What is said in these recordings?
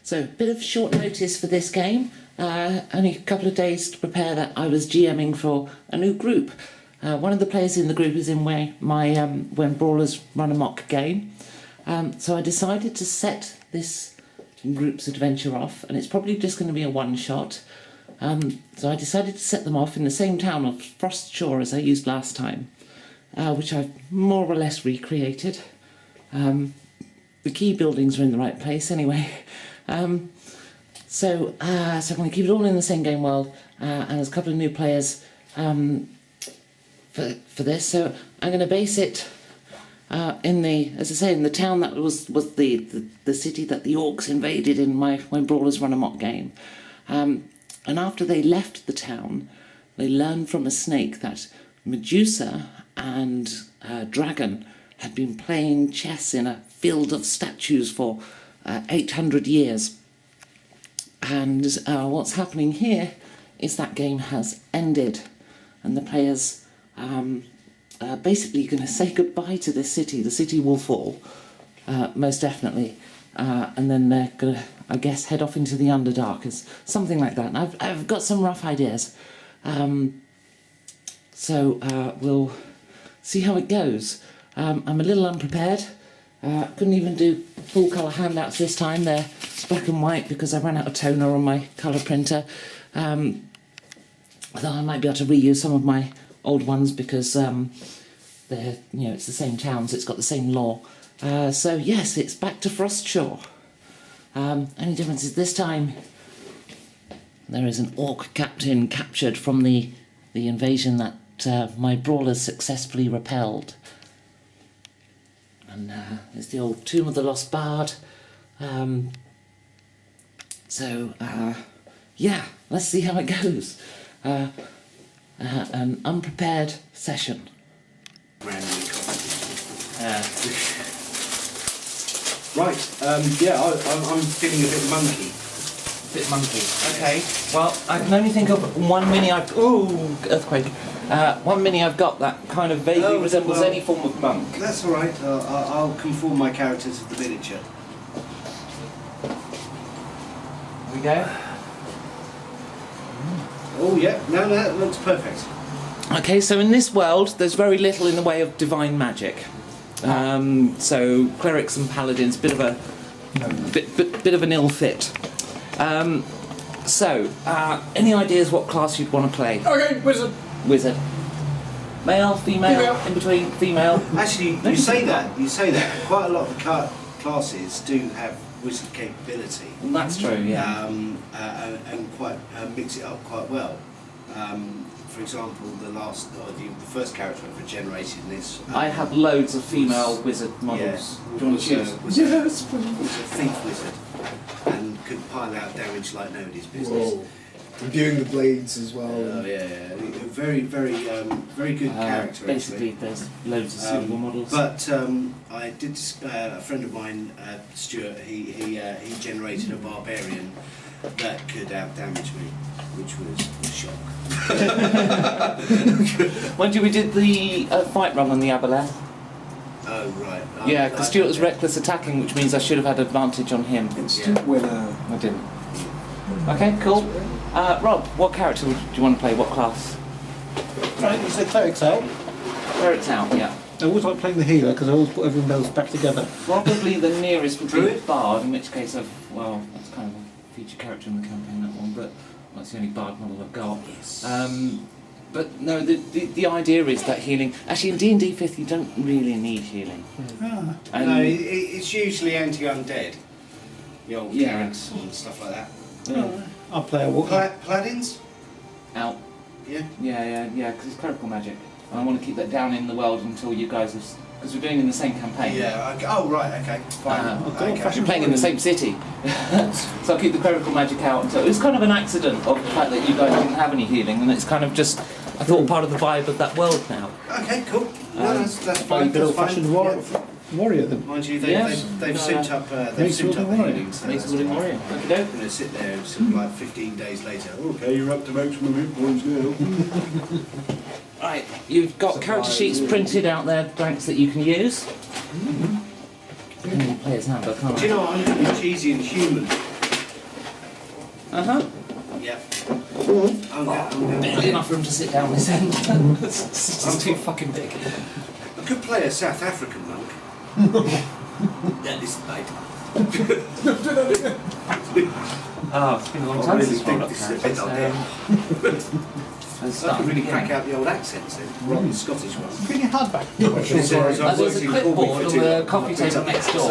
So, a bit of short notice for this game. Only a couple of days to prepare that I was GMing for a new group. One of the players in the group is in my When Brawlers Run Amok game. So I decided to set this group's adventure off, and it's probably just going to be a one-shot. So I decided to set them off in the same town of Frostshore as I used last time, which I've more or less recreated. The key buildings are in the right place anyway. So I'm going to keep it all in the same game world, and there's a couple of new players for this. So I'm going to base it in the town that was the city that the orcs invaded in my When Brawlers Run Amok game. And after they left the town, they learned from a snake that Medusa and Dragon had been playing chess in a field of statues for 800 years. And what's happening here is that game has ended, and the players are basically going to say goodbye to this city. The city will fall, most definitely, and then they're going to, I guess, head off into the Underdark, something like that. And I've got some rough ideas, so we'll see how it goes. I'm a little unprepared. Couldn't even do full colour handouts this time. They're black and white because I ran out of toner on my colour printer. Although I might be able to reuse some of my old ones because they're, it's the same town, so it's got the same lore. So yes, it's back to Frostshore. Only difference is this time there is an orc captain captured from the invasion that my brawlers successfully repelled. And there's the old Tomb of the Lost Bard. Yeah, let's see how it goes. An unprepared session. Right, I'm feeling a bit monkey. Bit monkey. Okay. Well, I can only think of one mini earthquake. One mini I've got that kind of vaguely resembles any form of monk. That's all right. I'll conform my characters to the miniature. Here we go. Oh yeah, no, that looks perfect. Okay, so in this world, there's very little in the way of divine magic. So clerics and paladins, bit of an ill fit. Any ideas what class you'd want to play? Okay, wizard. Wizard. Male, female, in between, female. Actually, you say that. Quite a lot of the classes do have wizard capability. Well, that's true, yeah. And quite mix it up quite well. For example, the first character I've generated in this. I have loads of female wizard models. Yeah, Do you want to choose? Yes, please. Was a thief wizard and could pile out damage like nobody's business. Whoa. Imbuing the blades as well. Oh yeah, very good character. Basically, actually. there's loads of suitable models. But I did. A friend of mine, Stuart, he generated a barbarian that could outdamage me, which was a shock. When we did the fight run on the Aboleth? Oh right. Yeah, because Stuart was reckless attacking, which means I should have had advantage on him. Instant winner. I didn't. Okay, cool. Rob, what character do you want to play? What class? Right, you said cleric's out. Cleric's out, yeah. I always like playing the healer because I always put everyone else back together. Probably the nearest would be Druid? Bard, in which case that's kind of a feature character in the campaign, that one, but that's the only Bard model I've got. Yes. But no, the idea is that healing... Actually, in D&D 5th, you don't really need healing. Ah. No, it's usually anti-undead. The old Yeah. clerics and stuff like that. Yeah. I'll play a walker. Paladins? Out. Yeah. Yeah, because it's clerical magic. And I want to keep that down in the world until you guys have... Because we're doing it in the same campaign. Yeah. Okay. Oh right. Okay. Fine. We're playing in the same city. So I'll keep the clerical magic out until... It was kind of an accident of the fact that you guys didn't have any healing, and it's kind of just... I thought part of the vibe of that world now. Okay. Cool. No, that's fine. Good old-fashioned warrior then. Mind you, Yes. they've souped up the healing. So Makes that's a good fine. warrior. I'm going to sit there and sort of like 15 days later. Okay, you're up to maximum hit points now. Right, you've got character sheets printed out there, blanks that you can use. Player's handbook, can't Do you know what? I'm going to be cheesy and human. Yep. Mm-hmm. I'm going Barely enough room to sit down this end. It's too fucking big. I could play a South African monk. Yeah, this night. Oh, it's been a long I time really since rolled think up this is a characters. bit I could really crack out the old accents then, rather than the Scottish one. Bring your hardback. There's There's a clipboard on the coffee table next door.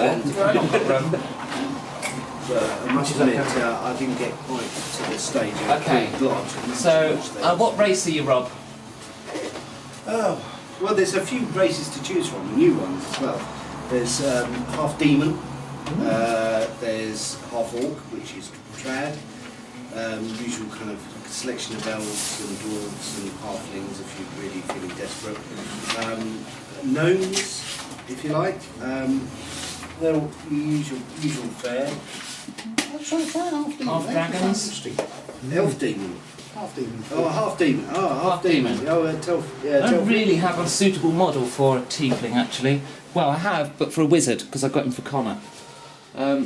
But I must admit, I didn't get quite to the stage of Okay. blood. So, what race are you, Rob? Oh, well, there's a few races to choose from, new ones as well. There's half demon, there's half orc, which is trad, usual kind of selection of elves and dwarves and halflings if you're really feeling desperate. Gnomes, if you like, they're all usual fare. Half dragons? Elf demon. Half demon. Oh, half demon. Oh, half demon. demon. Oh, I don't really have a suitable model for a tiefling, actually. Well, I have, but for a wizard, because I got him for Connor. Where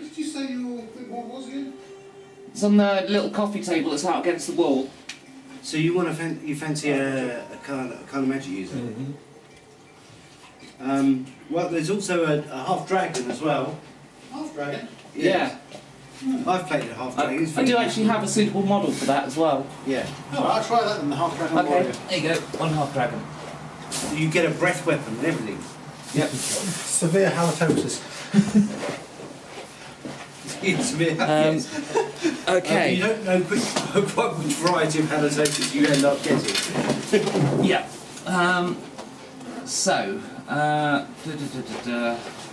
did you say what was again? It's on the little coffee table that's out against the wall. So you want to you fancy a kind of magic user? Mm-hmm. Well, there's also a half dragon as well. Half dragon. Yeah. I've played a half dragon. It's I do very- actually have a suitable model for that as well. Yeah. Oh, I'll try that then, the half dragon Okay, warrior. there you go, one half dragon. You get a breath weapon and everything. Yep. Severe halitosis. It's yes. Okay. You don't know quite which variety of halitosis you end up getting. Yeah.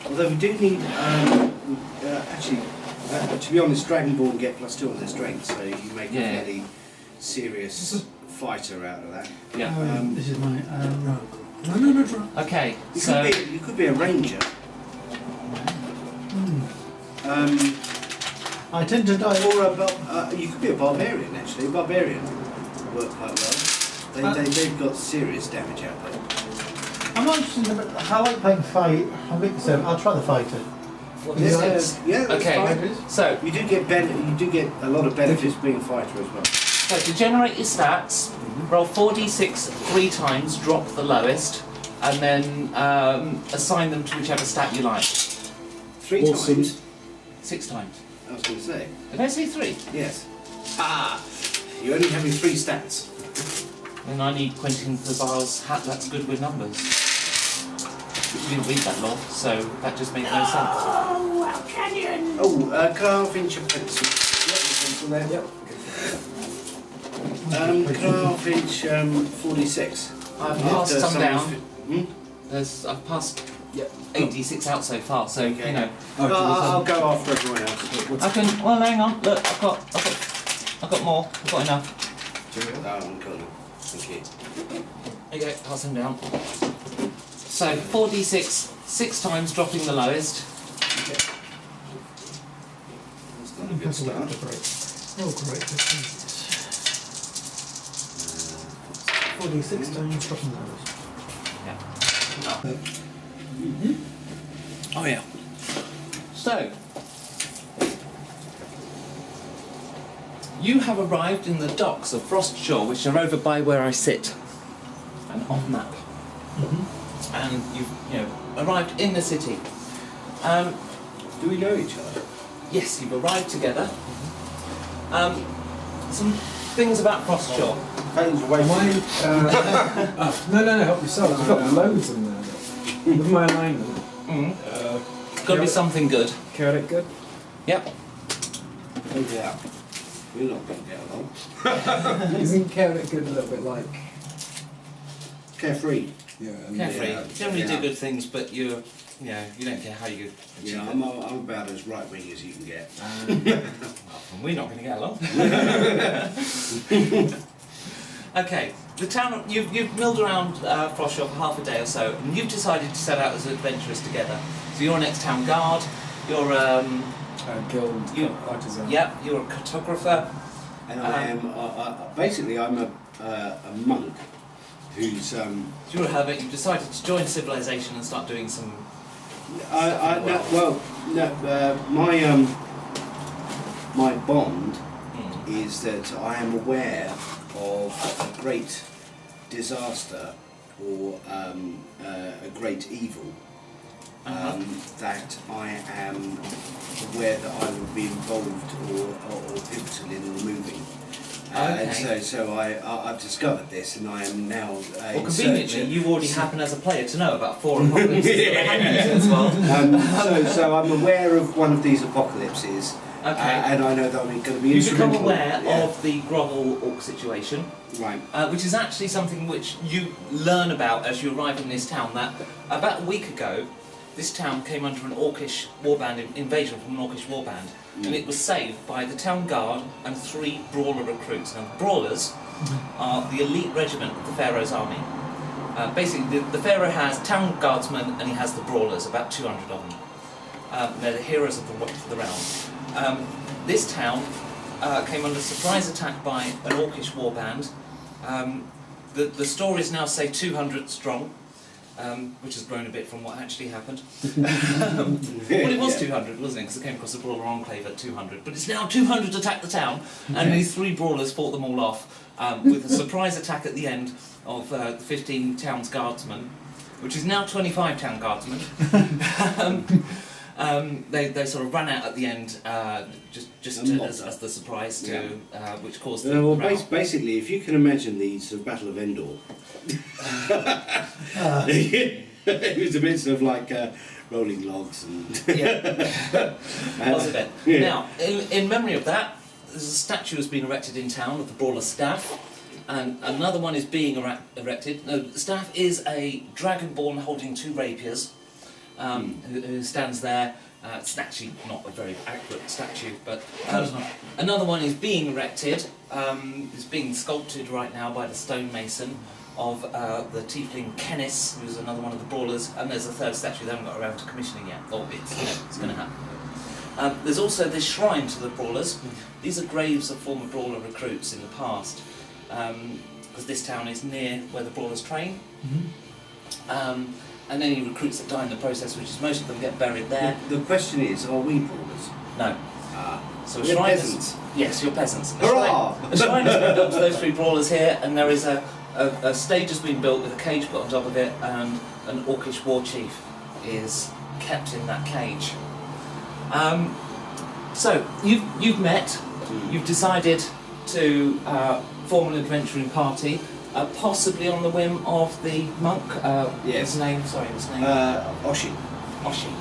Although we do need, actually, to be honest, Dragonborn get +2 on their strength, so you make Yeah. a fairly serious fighter out of that. Yeah. This is my rogue. No. Okay, You so could be a ranger. I tend to die. Or you could be a barbarian, actually. A barbarian work quite well. They've got serious damage output. I'm not interested in I like playing fight. I'll try the fighter. Yeah, that's okay, fine. so You do get a lot of benefits being a fighter as well. to generate your stats, roll 4d6 3 times, drop the lowest, and then assign them to whichever stat you like. 3 Awesome. times. 6 times. I was going to say. Did I say 3? Yes. You're only having 3 stats. Then I need Quentin Fabar's hat. That's good with numbers. You didn't read that law, so that just made no sense. Oh, can I half inch a pencil? Yep, pencil there. Yep. Can I half inch 46? I've passed some down. Hmm? I've passed Yep. 86 out so far, so Okay. you know. I'll go after everyone else. I can. Well, hang on. Look, I've got more. I've got enough. Cool. Thank you. There you go. Pass them down. So 4d6, 6 times, dropping the lowest. That's not a good start. Oh, great. 46 times dropping those. Oh yeah. So you have arrived in the docks of Frostshore, which are over by where I sit, and on map. And you've arrived in the city. Do we know each other? Yes, you've arrived together. Some things about Frostshore. Phone's away Am from I? you. No, help yourself. You've got loads in there. With my alignment. Got to be something good. Chaotic good? Yep. Oh, yeah. We're not going to get along. Isn't chaotic good a little bit like? Carefree. Yeah. Carefree. Yeah, Generally yeah. do good things, but you don't care how you achieve Yeah, it. I'm about as right wing as you can get. And we're not going to get along. Okay, the town. You've milled around Frostshore for half a day or so, and you've decided to set out as adventurers together. So you're an ex-town guard. You're Guild You- artisan. you're a cartographer. And I am basically I'm a monk who's You're a hermit. You've decided to join civilization and start doing some. well No, my bond is that I am aware of a great disaster or a great evil that I am aware that I will be involved or pivotal in removing. So I've discovered this, and I am now. Well, conveniently, you already happen as a player to know about 4 apocalypses as well. So I'm aware of one of these apocalypses, and I know that I'm going to be. You become instrumental. aware of the Grovel Orc situation, right? Which is actually something which you learn about as you arrive in this town. That about a week ago, this town came under an Orcish warband invasion from an Orcish warband. And it was saved by the town guard and 3 brawler recruits. Now, the brawlers are the elite regiment of the Pharaoh's army. Basically, the Pharaoh has town guardsmen and he has the brawlers, about 200 of them. They're the heroes of the realm. This town came under surprise attack by an Orcish warband. The stories now say 200 strong. Which has grown a bit from what actually happened. Well, it was 200, wasn't it? Because it came across the Brawler Enclave at 200. But it's now 200 attacked the town, and these 3 brawlers fought them all off with a surprise attack at the end of the 15 town's guardsmen, which is now 25 town guardsmen. They sort of ran out at the end, as the surprise to which caused the rout. Basically, if you can imagine the sort of Battle of Endor, it was a bit sort of like rolling logs and. Was a bit. Yeah. Now, in memory of that, there's a statue has been erected in town of the Brawler Staff, and another one is being erected. No, the Staff is a dragonborn holding 2 rapiers. Who stands there. It's actually not a very accurate statue, but another one is being erected. Is being sculpted right now by the stonemason of the tiefling Kennis, who's another one of the brawlers. And there's a 3rd statue they haven't got around to commissioning yet. Oh, it's going to happen. There's also this shrine to the brawlers. These are graves of former brawler recruits in the past, because this town is near where the brawlers train. And any recruits that die in the process, which is most of them, get buried there. The question is, are we brawlers? No. So we're peasants. Yes, you're peasants. Hurrah! A shrine has been built to those 3 brawlers here, and there is a stage has been built with a cage put on top of it, and an Orcish war chief is kept in that cage. So you've met. You've decided to form an adventuring party. Possibly on the whim of the monk. Yes. His name. Oshi. Oshi.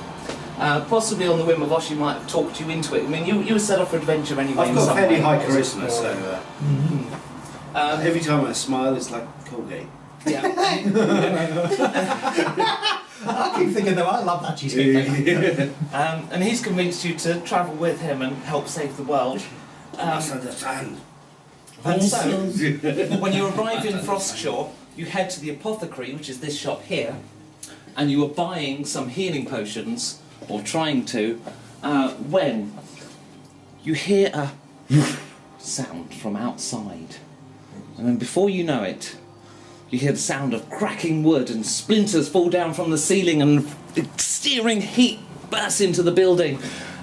Possibly on the whim of Oshi might have talked you into it. I mean, you were set off for adventure anyway. I've got fairly high charisma, so every time I smile, it's like Colgate. Yeah. I keep thinking though, I love that cheesecake. And he's convinced you to travel with him and help save the world. Must understand. And so, when you arrive in Frostshaw, you head to the apothecary, which is this shop here, and you are buying some healing potions, or trying to, when you hear a sound from outside. And then before you know it, you hear the sound of cracking wood and splinters fall down from the ceiling and searing heat bursts into the building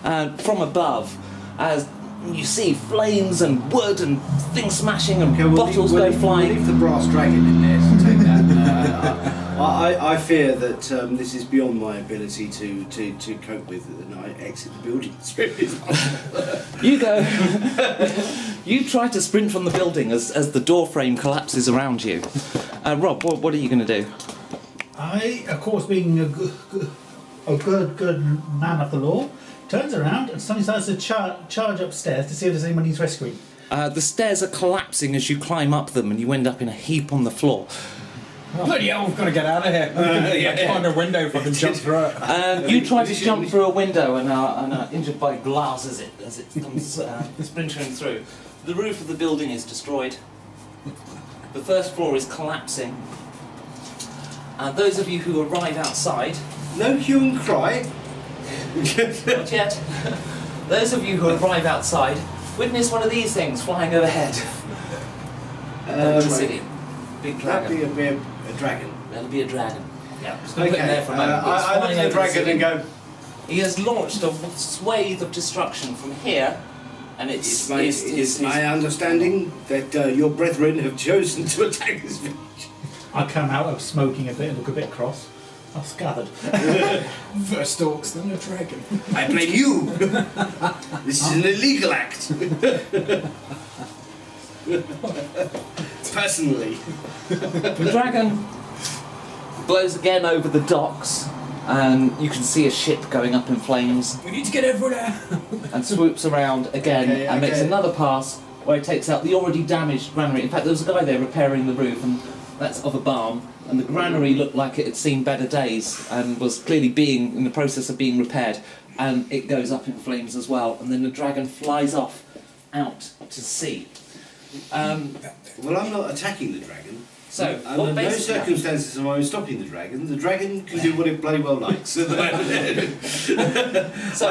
from above as you see flames and wood and things smashing and bottles go flying. We'll leave the brass dragon in there to take that. I fear that this is beyond my ability to cope with, and I exit the building. You go. You try to sprint from the building as the door frame collapses around you. Rob, what are you going to do? I, of course, being a good man of the law, turns around and suddenly starts to charge upstairs to see if there's anyone he's rescuing. The stairs are collapsing as you climb up them, and you end up in a heap on the floor. Bloody hell, we've got to get out of here. Let's find a window if I can jump through it. You try to jump through a window and are injured by glass as it comes splintering through. The roof of the building is destroyed. The first floor is collapsing. Those of you who arrive outside... No hue and cry? Not yet. Those of you who arrive outside witness one of these things flying overhead. The city. Big dragon. That'd be a dragon. That'll be a dragon. Yeah, just going to put it there for a moment. I look at the dragon and go, He has launched a swathe of destruction from here, and it's It's my understanding that your brethren have chosen to attack this village. I come out of smoking a bit and look a bit cross. I was gathered. First orcs, then a dragon. I blame you. This is an illegal act. Personally. The dragon blows again over the docks, and you can see a ship going up in flames, We need to get everyone out. and swoops around again Okay, and makes okay. another pass where it takes out the already damaged granary. In fact, there was a guy there repairing the roof, and that's of a barn, and the granary looked like it had seen better days and was clearly being in the process of being repaired, and it goes up in flames as well, and then the dragon flies off out to sea. Well, I'm not attacking the dragon. So, Under what no basically happens- circumstances am I stopping the dragon. The dragon can do what it bloody well likes. So, I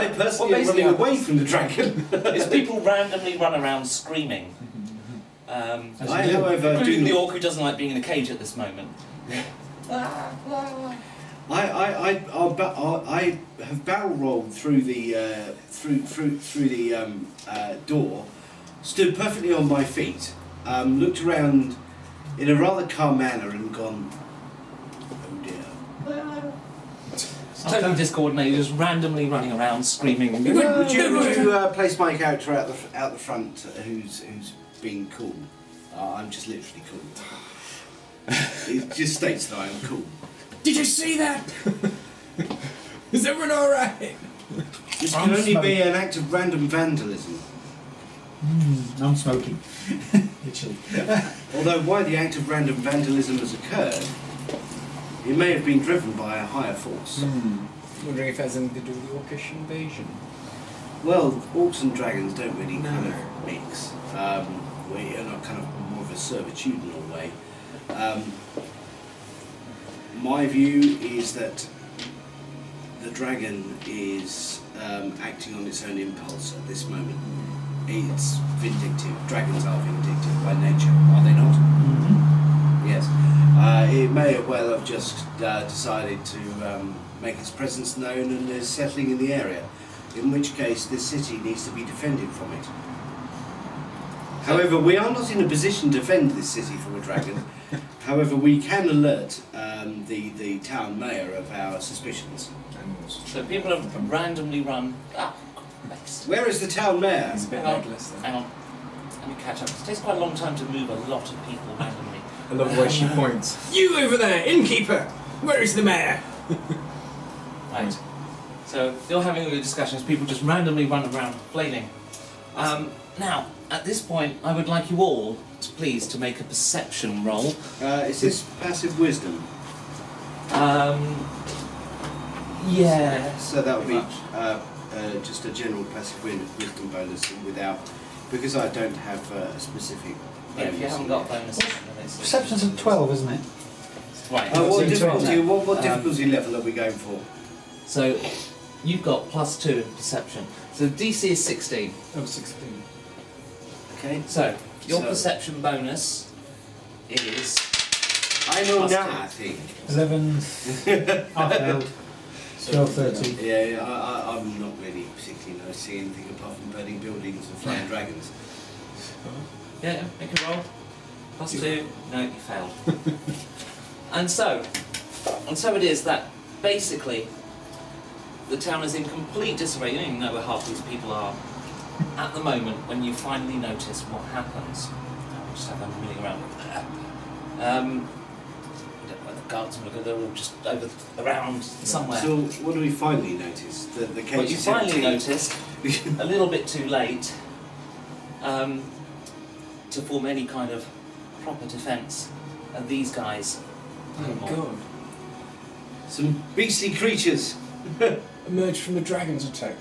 what personally am basically running away happens from the dragon. is people randomly run around screaming. I, however, Including do the orc who doesn't like being in a cage at this moment. I have barrel rolled through the door, stood perfectly on my feet, looked around in a rather calm manner, and gone, "Oh dear." It's totally discoordinated, just randomly running around screaming. Would you place my character out the front, who's being cool? I'm just literally cool. It just states that I am cool. Did you see that? Is everyone alright? This I'm can only smoking. be an act of random vandalism. I'm smoking. Literally. Although why the act of random vandalism has occurred, it may have been driven by a higher force. Wondering if it has anything to do with the orcish invasion. Well, orcs and dragons don't really kind No. of mix. We're in a kind of more of a servitudinal way. My view is that the dragon is acting on its own impulse at this moment. It's vindictive. Dragons are vindictive by nature, are they not? Yes. It may well have just decided to make its presence known and is settling in the area, in which case this city needs to be defended from it. However, we are not in a position to defend this city from a dragon. However, we can alert the town mayor of our suspicions. So people have randomly run. Nice. Where is the town mayor? He's a bit Hang on. legless then. Hang on. Let me catch up. It takes quite a long time to move a lot of people randomly. I love the way she points. You over there, innkeeper! Where is the mayor? Right. So you're having a good discussion as people just randomly run around flailing. Now, at this point, I would like you all to please to make a perception roll. Is this passive wisdom? Yeah. So that would be Pretty much. just a general passive wisdom bonus without, because I don't have a specific. Yeah, if you haven't got a bonus, then it's Perception's at 12, isn't it? right. What So difficulty? 12. What difficulty level are we going for? So you've got +2 in perception. So DC is 16. Oh, 16. Okay. So your So- perception bonus is I know Plus nothing. 11. I failed. 12, 13. Yeah, I'm not really particularly noticing anything apart from burning buildings and flying dragons. yeah. Make a roll. +2. No, you failed. and so it is that basically the town is in complete disarray. You don't even know where half these people are at the moment when you finally notice what happens. I'll just have them milling around. I don't know where the guardsmen are. They're all just around somewhere. So what do we finally notice? That the cage What you is finally empty. noticed, a little bit too late, to form any kind of proper defence, are these guys. Oh, God. Some beastly creatures. Emerged from the dragon's attack.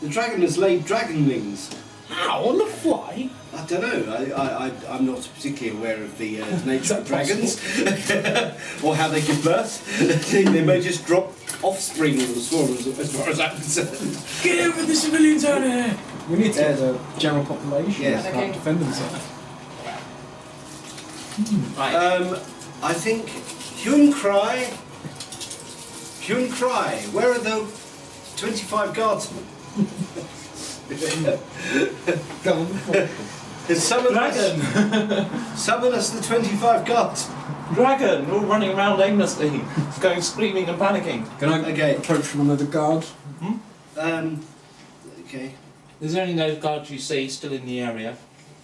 The dragon has laid dragonlings. How? On the fly? I don't know. I'm not particularly aware of the nature of Is that dragons or how they give birth. They may just drop offspring of the swarms, as far as I'm concerned. Get over the civilians out of here! We need to get the general population Yes. that can't defend themselves. Right. I think hue and cry. Hue and cry. Where are the 25 guardsmen. Summon us the 25 guards. Dragon, all running around aimlessly, going screaming and panicking. Can I approach one of the guards? Okay. Is there any of those guards you see still in the area?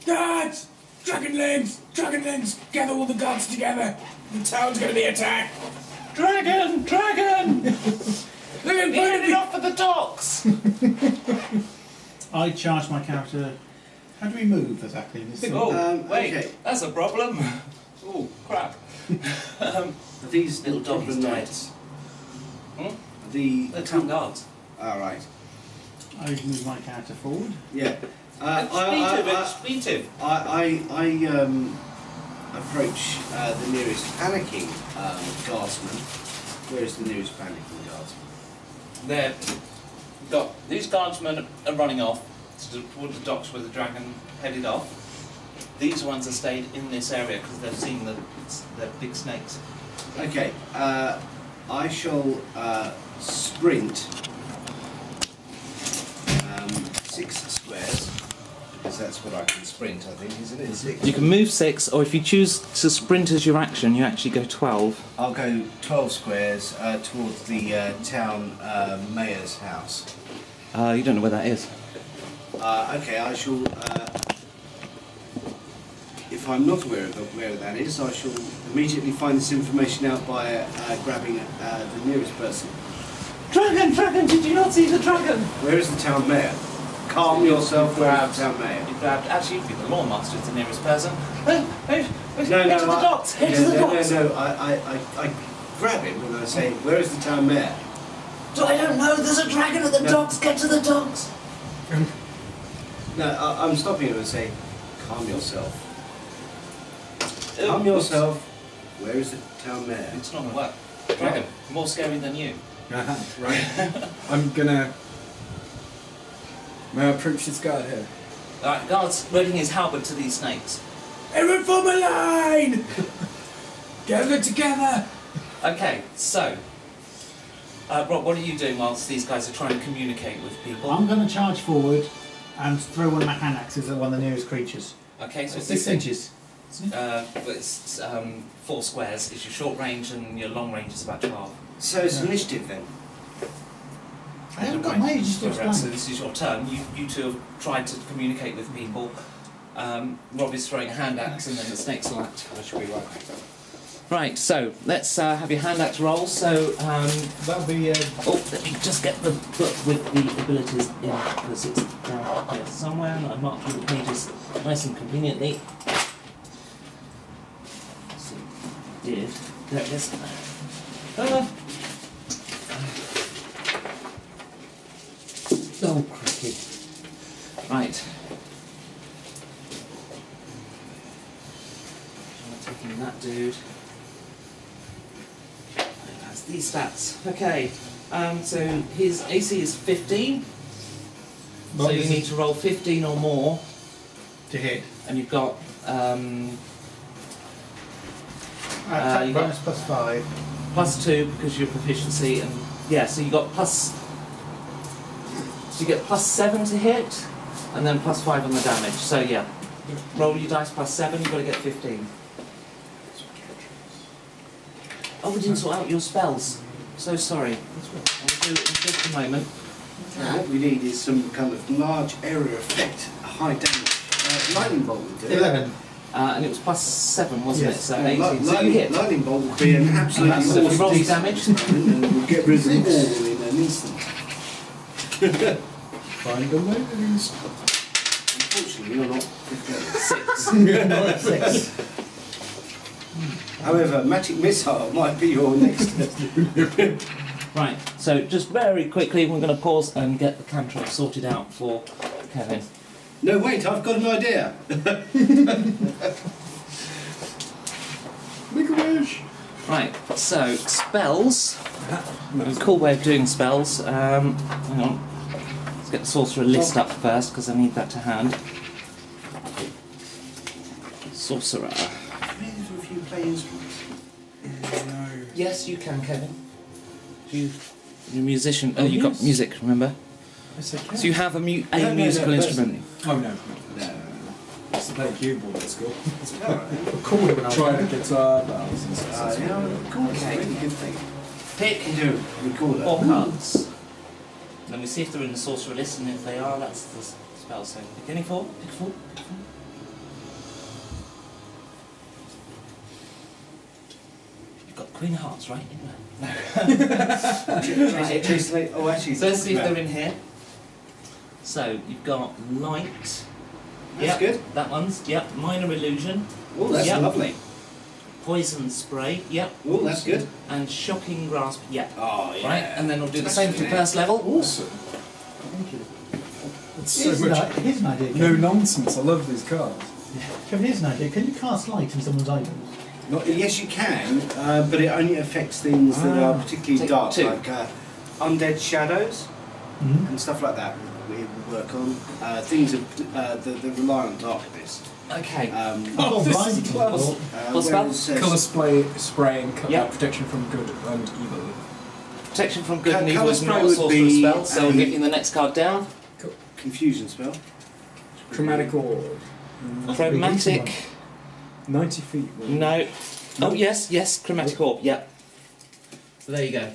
Guards! Dragonlings! Dragonlings! Gather all the guards together! The town's gonna be attacked! Dragon! Dragon! They're Get it gonna off for the docks! I charge my character. How do we move exactly? In this Oh, wait, okay. that's a problem. Oh, crap. These Little little doggies goblin died. knights. The The town guards. Alright. I move my character forward. Yeah. Expletive. I approach the nearest panicking guardsman. Where is the nearest panicking guardsman? These guardsmen are running off towards the docks where the dragon headed off. These ones have stayed in this area because they've seen the big snakes. Okay. I shall sprint 6 squares. Because that's what I can sprint, I think, isn't it? 6. You can move 6, or if you choose to sprint as your action, you actually go 12. I'll go 12 squares towards the town mayor's house. You don't know where that is. Okay, I shall. If I'm not aware of where that is, I shall immediately find this information out by grabbing the nearest person. Dragon! Dragon! Did you not see the dragon? Where is the town mayor? Calm yourself. Where is the town mayor? You grabbed. Actually, you'd be the law master. It's the nearest person. Head to the docks. Head to the docks. No. I grab him and I say, "Where is the town mayor?" I don't know. There's a dragon at the docks. Get to the docks. No, I'm stopping him and say, "Calm yourself. Calm yourself. Where is the town mayor?" It's not gonna work. Dragon, more scary than you. Right. I'm gonna. May I approach this guard here? Alright, guards loading his halberd to these snakes. Everyone form a line! Gather together! Okay, so Rob, what are you doing whilst these guys are trying to communicate with people? I'm going to charge forward and throw one of my hand axes at one of the nearest creatures. Okay, so 6 inches. It's 4 squares. It's your short range and your long range is about 12. So it's initiative then. I haven't got my ages to So explain. this is your turn. You two have tried to communicate with people. Rob is throwing a hand axe and then the snakes will act. I should be right. Right, so let's have your hand axe roll. So, That'll be. oh, let me just get the book with the abilities in because it's down here somewhere and I marked all the pages nice and conveniently. So, did get this. Oh, cricky. Right. I'm taking that dude. That's these stats. Okay. So his AC is 15. So you need to roll 15 or more, to hit. and you've got Attack you got- bonus plus 5. +2 because of your proficiency, and yeah, so you got plus. So you get +7 to hit, and then +5 on the damage. So yeah, roll your dice +7. You've got to get 15. Oh, we didn't sort out your spells. So sorry. I'll do it in just a moment. Now what we need is some kind of large area effect, a high damage. Lightning bolt would do. 11. And it was +7, wasn't Yes. it? So 18. So you hit. Lightning bolt would be an absolutely So if you awesome roll your piece of damage. equipment and we'll get rid of them all in an instant. Find the ladies. Unfortunately, you're not 6. 6. However, magic missile might be your next. Right, so just very quickly, we're going to pause and get the cantrip sorted out for Kevin. No, wait, I've got an idea. Make a wish. Right, so spells. A cool way of doing spells. Hang on. Let's get the sorcerer list up first because I need that to hand. Sorcerer. If you play instruments. Yes, you can, Kevin. Do you You're a musician. Oh, you've got yes. music, remember? Yes, I can. So you have a No, musical instrument. Oh no. No. I used to play keyboard at school. Recorder when I was Trying younger. a guitar, but I was unsuccessful. Yeah, recorder's Okay. a really good thing. Pick You do, recorder. 4 cards. Then we see if they're in the sorcerer list, and if they are, that's the spell. So pick any 4. Pick 4. Pick 4. You've got Queen of Hearts, right? Oh, actually, So let's see if they're in here. So you've got light. That's Yep, good. That one's, yep. Minor illusion. Oh, that's Yep. lovely. Poison spray, yep. Oh, that's good. And shocking grasp, yep. Oh, yeah. Right, and then we'll do the same for first level. Awesome. Thank you. It's so Here's, much. here's an idea. No Kevin. nonsense. I love these cards. Kevin, here's an idea. Can you cast light in someone's items? Yes, you can, but it only affects things that are particularly Take dark, 2. like undead shadows Mm-hmm. and stuff like that. We work on things that rely on darkness. Okay. Oh, this blind is people. class. What's where that? it says- Colour spray and Yep. protection from good and evil. Protection from good and evil Colour is spray not a would sorcerer be spell, so we'll a- get you the next card down. Confusion spell. Chromatic orb. Chromatic. 90 feet. No. Oh, yes, chromatic orb, yep. So there you go.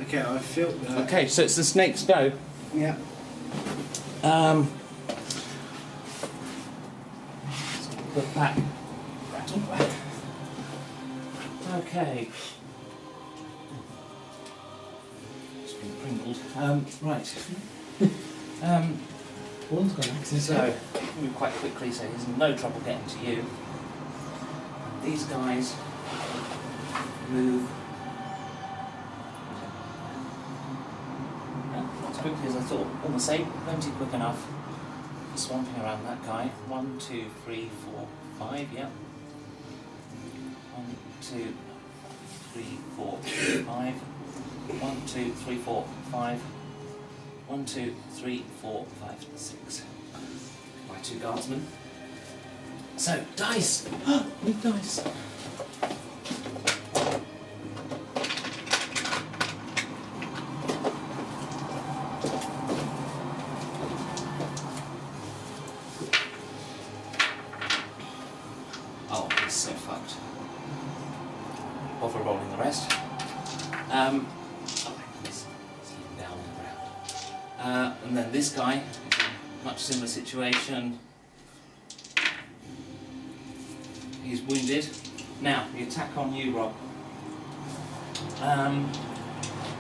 Okay, I feel. Okay, so it's the snake's go. Yeah. Put back. Rattle back. Okay. It's been pringled. Right. One's got an axe in his So, head. move quite quickly so there's no trouble getting to you. These guys move not as quickly as I thought. All the same, plenty quick enough. Swamping around that guy. 1, 2, 3, 4, 5, yeah. 1, 2, 3, 4, 5. 1, 2, 3, 4, 5. 1, 2, 3, 4, 5, 6. My 2 guardsmen. So, dice! Need dice. Oh, he's so fucked. Bother rolling the rest. Let's leave him down on the ground. And then this guy, much similar situation. He's wounded. Now, the attack on you, Rob.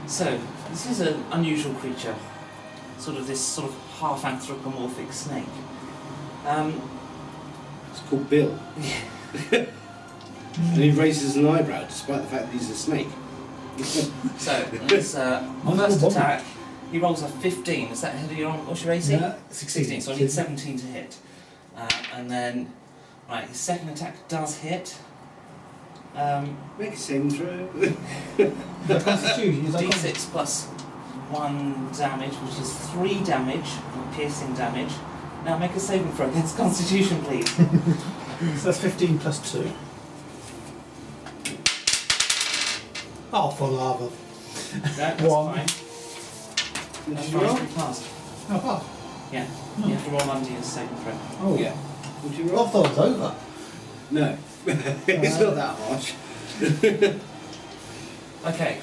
So, this is an unusual creature. This sort of half anthropomorphic snake. It's called Bill. And he raises an eyebrow despite the fact that he's a snake. So, his first attack, he rolls a 15. Is that ahead of your what's your AC? Yeah, 16, so I need 17 to hit. And then, right, his second attack does hit. Make a saving throw. Constitution, is that D6 plus 1 damage, which is 3 damage, piercing damage. Now make a saving throw against Constitution, please. So that's 15 plus 2. Oh, for lava. That's One. fine. That's Did you roll? fine, passed. Oh, Yeah, you have to roll under your saving throw. oh. Yeah. Would you I roll? thought it was over. No. It's not that harsh. Okay.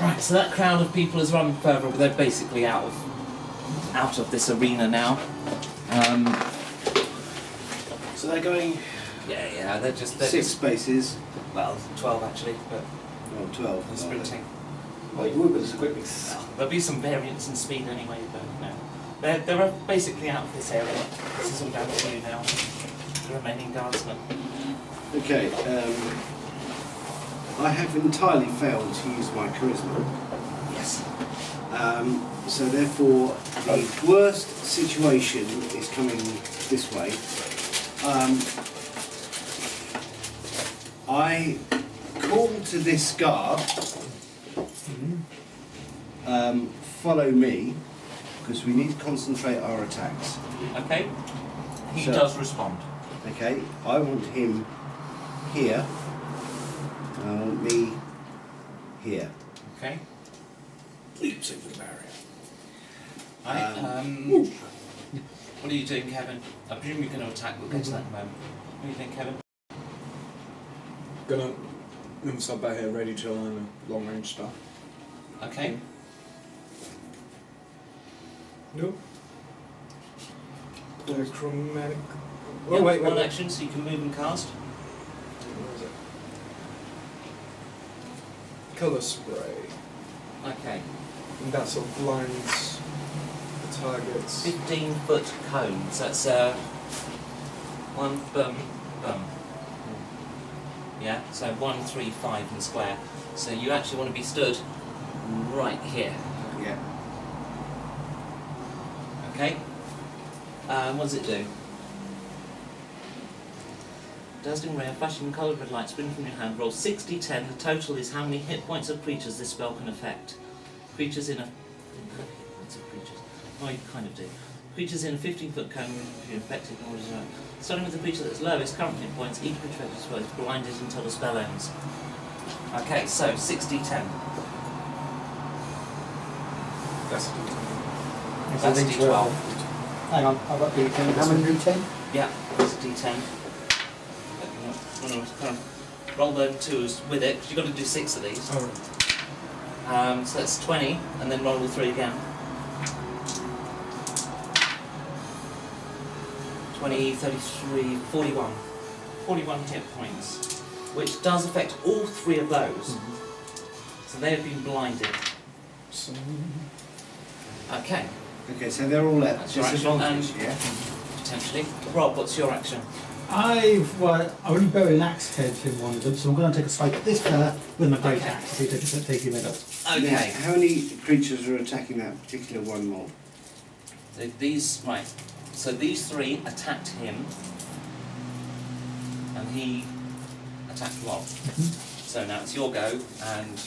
Right, so that crowd of people has run further, but they're basically out of this arena now. So they're going Yeah, they're just 6 spaces. well, 12 actually, but Well, 12. they're sprinting. Well, you would, but it's quickly. Well, there'll be some variance in speed anyway, but no. They're basically out of this area. This is all down to you now, the remaining guardsmen. Okay. I have entirely failed to use my charisma. Yes. So therefore, the worst situation is coming this way. I call to this guard, follow me, because we need to concentrate our attacks. Okay. He So- does respond. Okay, I want him here, and I want me here. Okay. Leaps over the barrier. What are you doing, Kevin? I presume you're going to attack. We'll get to that in a moment. What do you think, Kevin? Gonna move myself back here, ready to line a long range stuff. Okay. Nope. Chromatic. Yeah, Oh, wait. one action, so you can move and cast. Where is it? Colour spray. Okay. And that sort of blinds the targets. 15-foot cone. So that's one bum. Yeah. So 1, 3, 5 in square. So you actually want to be stood right here. Yeah. Okay. What does it do? Dazzling ray of flashing coloured red light spring from your hand. Roll 6d10. The total is how many hit points of creatures this spell can affect. Creatures in a... What's it, creatures? Oh, you kind of do. Creatures in a 15-foot cone will be affected. Starting with the creature that's lowest current hit points, each creature affected spell is blinded until the spell ends. Okay, so 6d10. That's That's d12. Hang on, I've got D10. How many D10? Yeah, that's a d10. Roll them twos with it, because you've got to do 6 of these. Oh, So that's 20, and then roll the 3 again. 20, 33, 41. 41 hit points, which does affect all 3 of those. So they have been blinded. so Okay, Okay, so they're all at That's your action, disadvantage, and- yeah? potentially. Rob, what's your action? I only bury an axe head in one of them, so I'm going to take a swipe at this fella with my great axe to see if I can take him out. Now, how many creatures are attacking that particular one mob? So these, right, so these 3 attacked him, and he attacked Rob. So now it's your go, and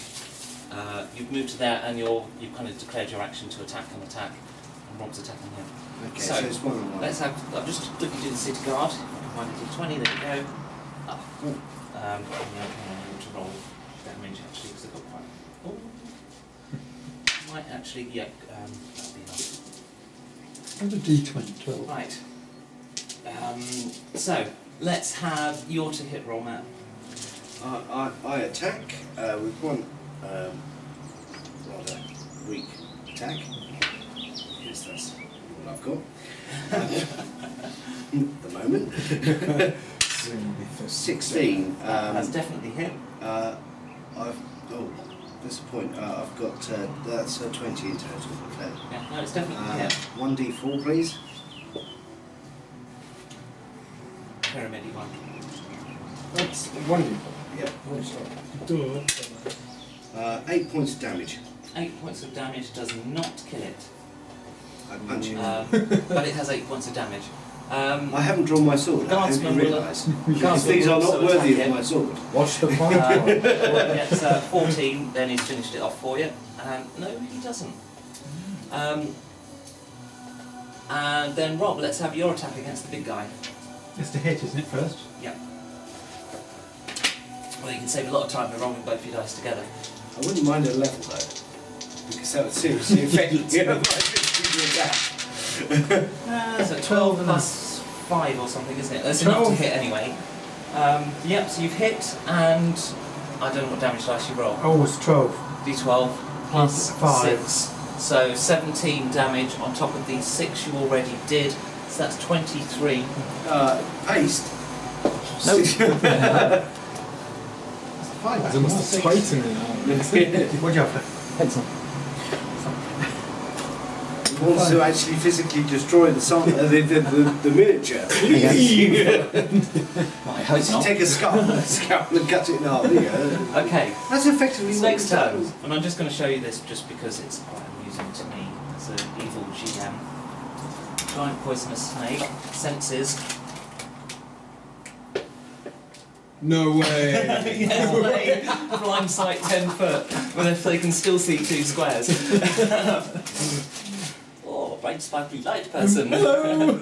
you've moved to there, and you've kind of declared your action to attack, and Rob's attacking him. Okay, So, so it's one on one. Let's have, I'm just looking to do the city guard. Combine a d20, there we go. Up. I'm going to roll damage actually, because I've got quite. Oh. Might actually, yeah, that'll be enough. What's a D20? 12. Right. So, let's have your to hit roll, Matt. I attack with one rather weak attack. Yes, that's what I've got. At the moment. 16. That's definitely hit. There's a point. I've got that's 20 in total. Okay. Yeah, no, it's definitely hit. 1d4, please. Pyramid one. that's one D4. Yep. Oh, sorry. 8 points of damage. 8 points of damage does not kill it, I punch it. but it has 8 points of damage. I haven't drawn my sword. I hope you Guardsman will- realise. Because Guardsman these will are not also worthy attack of it. my sword. Watch the point. Gets 14, then he's finished it off for you. No, he doesn't. And then Rob, let's have your attack against the big guy. It's to hit, isn't it, first? Yeah. Well, you can save a lot of time by rolling both your dice together. I wouldn't mind a level though, because that would seriously affect my attack. So 12 12 and plus 5 or something, isn't it? That's enough to 12. hit anyway. Yep, so you've hit, and I don't know what damage dice you roll. Oh, it's 12. D12 plus 5. 6. So 17 damage on top of the 6 you already did. So that's 23. Paste. There's almost a Titan in there. What'd you have? Pencil. wants to actually physically destroy the miniature. I hope not. Take a scalpel and cut it in half. There you go. Okay. That's effectively Snake's what turn, and I'm just going to show you this just because it's quite amusing to me as an evil GM. Giant poisonous snake senses. No way. Yes, they blind sight 10 foot, but if they can still see 2 squares. Oh, bright sparkly light person. Hello.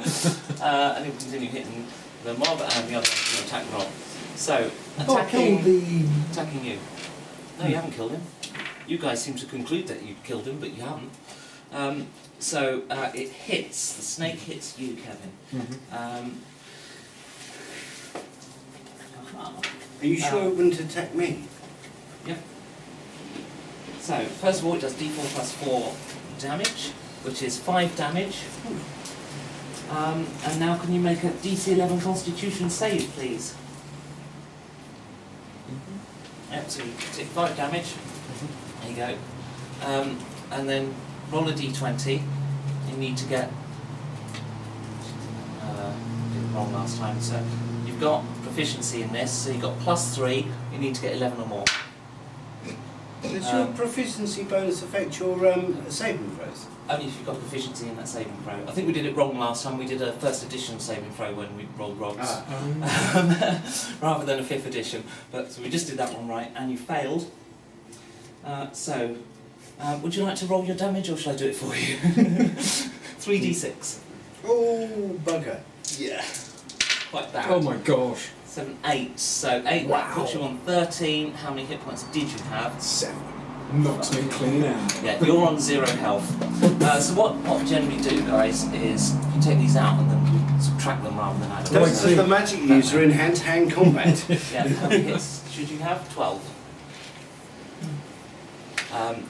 And he will continue hitting the mob, and the other one will attack Rob. So, Not kill attacking you. No, you haven't killed him. You guys seem to conclude that you killed him, but you haven't. So it hits. The snake hits you, Kevin. Are you sure it wouldn't attack me? Yeah. So first of all, it does d4 plus 4 damage, which is 5 damage. And now, can you make a DC 11 Constitution save, please? Yep, so you take 5 damage. There you go. And then roll a d20. You need to get. Did it wrong last time. So you've got proficiency in this. So you've got +3. You need to get 11 or more. Does your proficiency bonus affect your saving throws? Only if you've got proficiency in that saving throw. I think we did it wrong last time. We did a first edition saving throw when we rolled Robs, rather than a 5th edition. But so we just did that one right, and you failed. Would you like to roll your damage, or shall I do it for you? 3d6. Oh, bugger. Yeah. Quite bad. Oh my gosh. 7, 8. So 8, that puts you on 13. How many hit points did you have? 7. Knocks me clean out. Yeah, you're on 0 health. So what we generally do, guys, is you take these out and then you subtract them rather than add them. Does the magic user in hand-to-hand combat? Yeah, how many hits should you have? 12.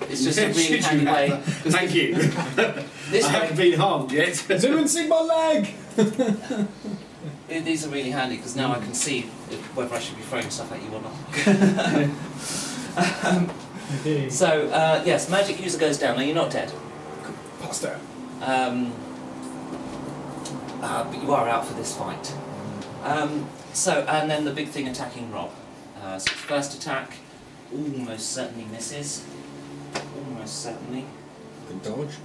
It's just a really handy way. Thank you. This I haven't been harmed yet. Has anyone seen my leg? These are really handy because now I can see whether I should be throwing stuff at you or not. So, yes, magic user goes down. Now, you're not dead. Passed out. But you are out for this fight. And then the big thing attacking Rob. So its first attack almost certainly misses. Almost certainly. Can dodge.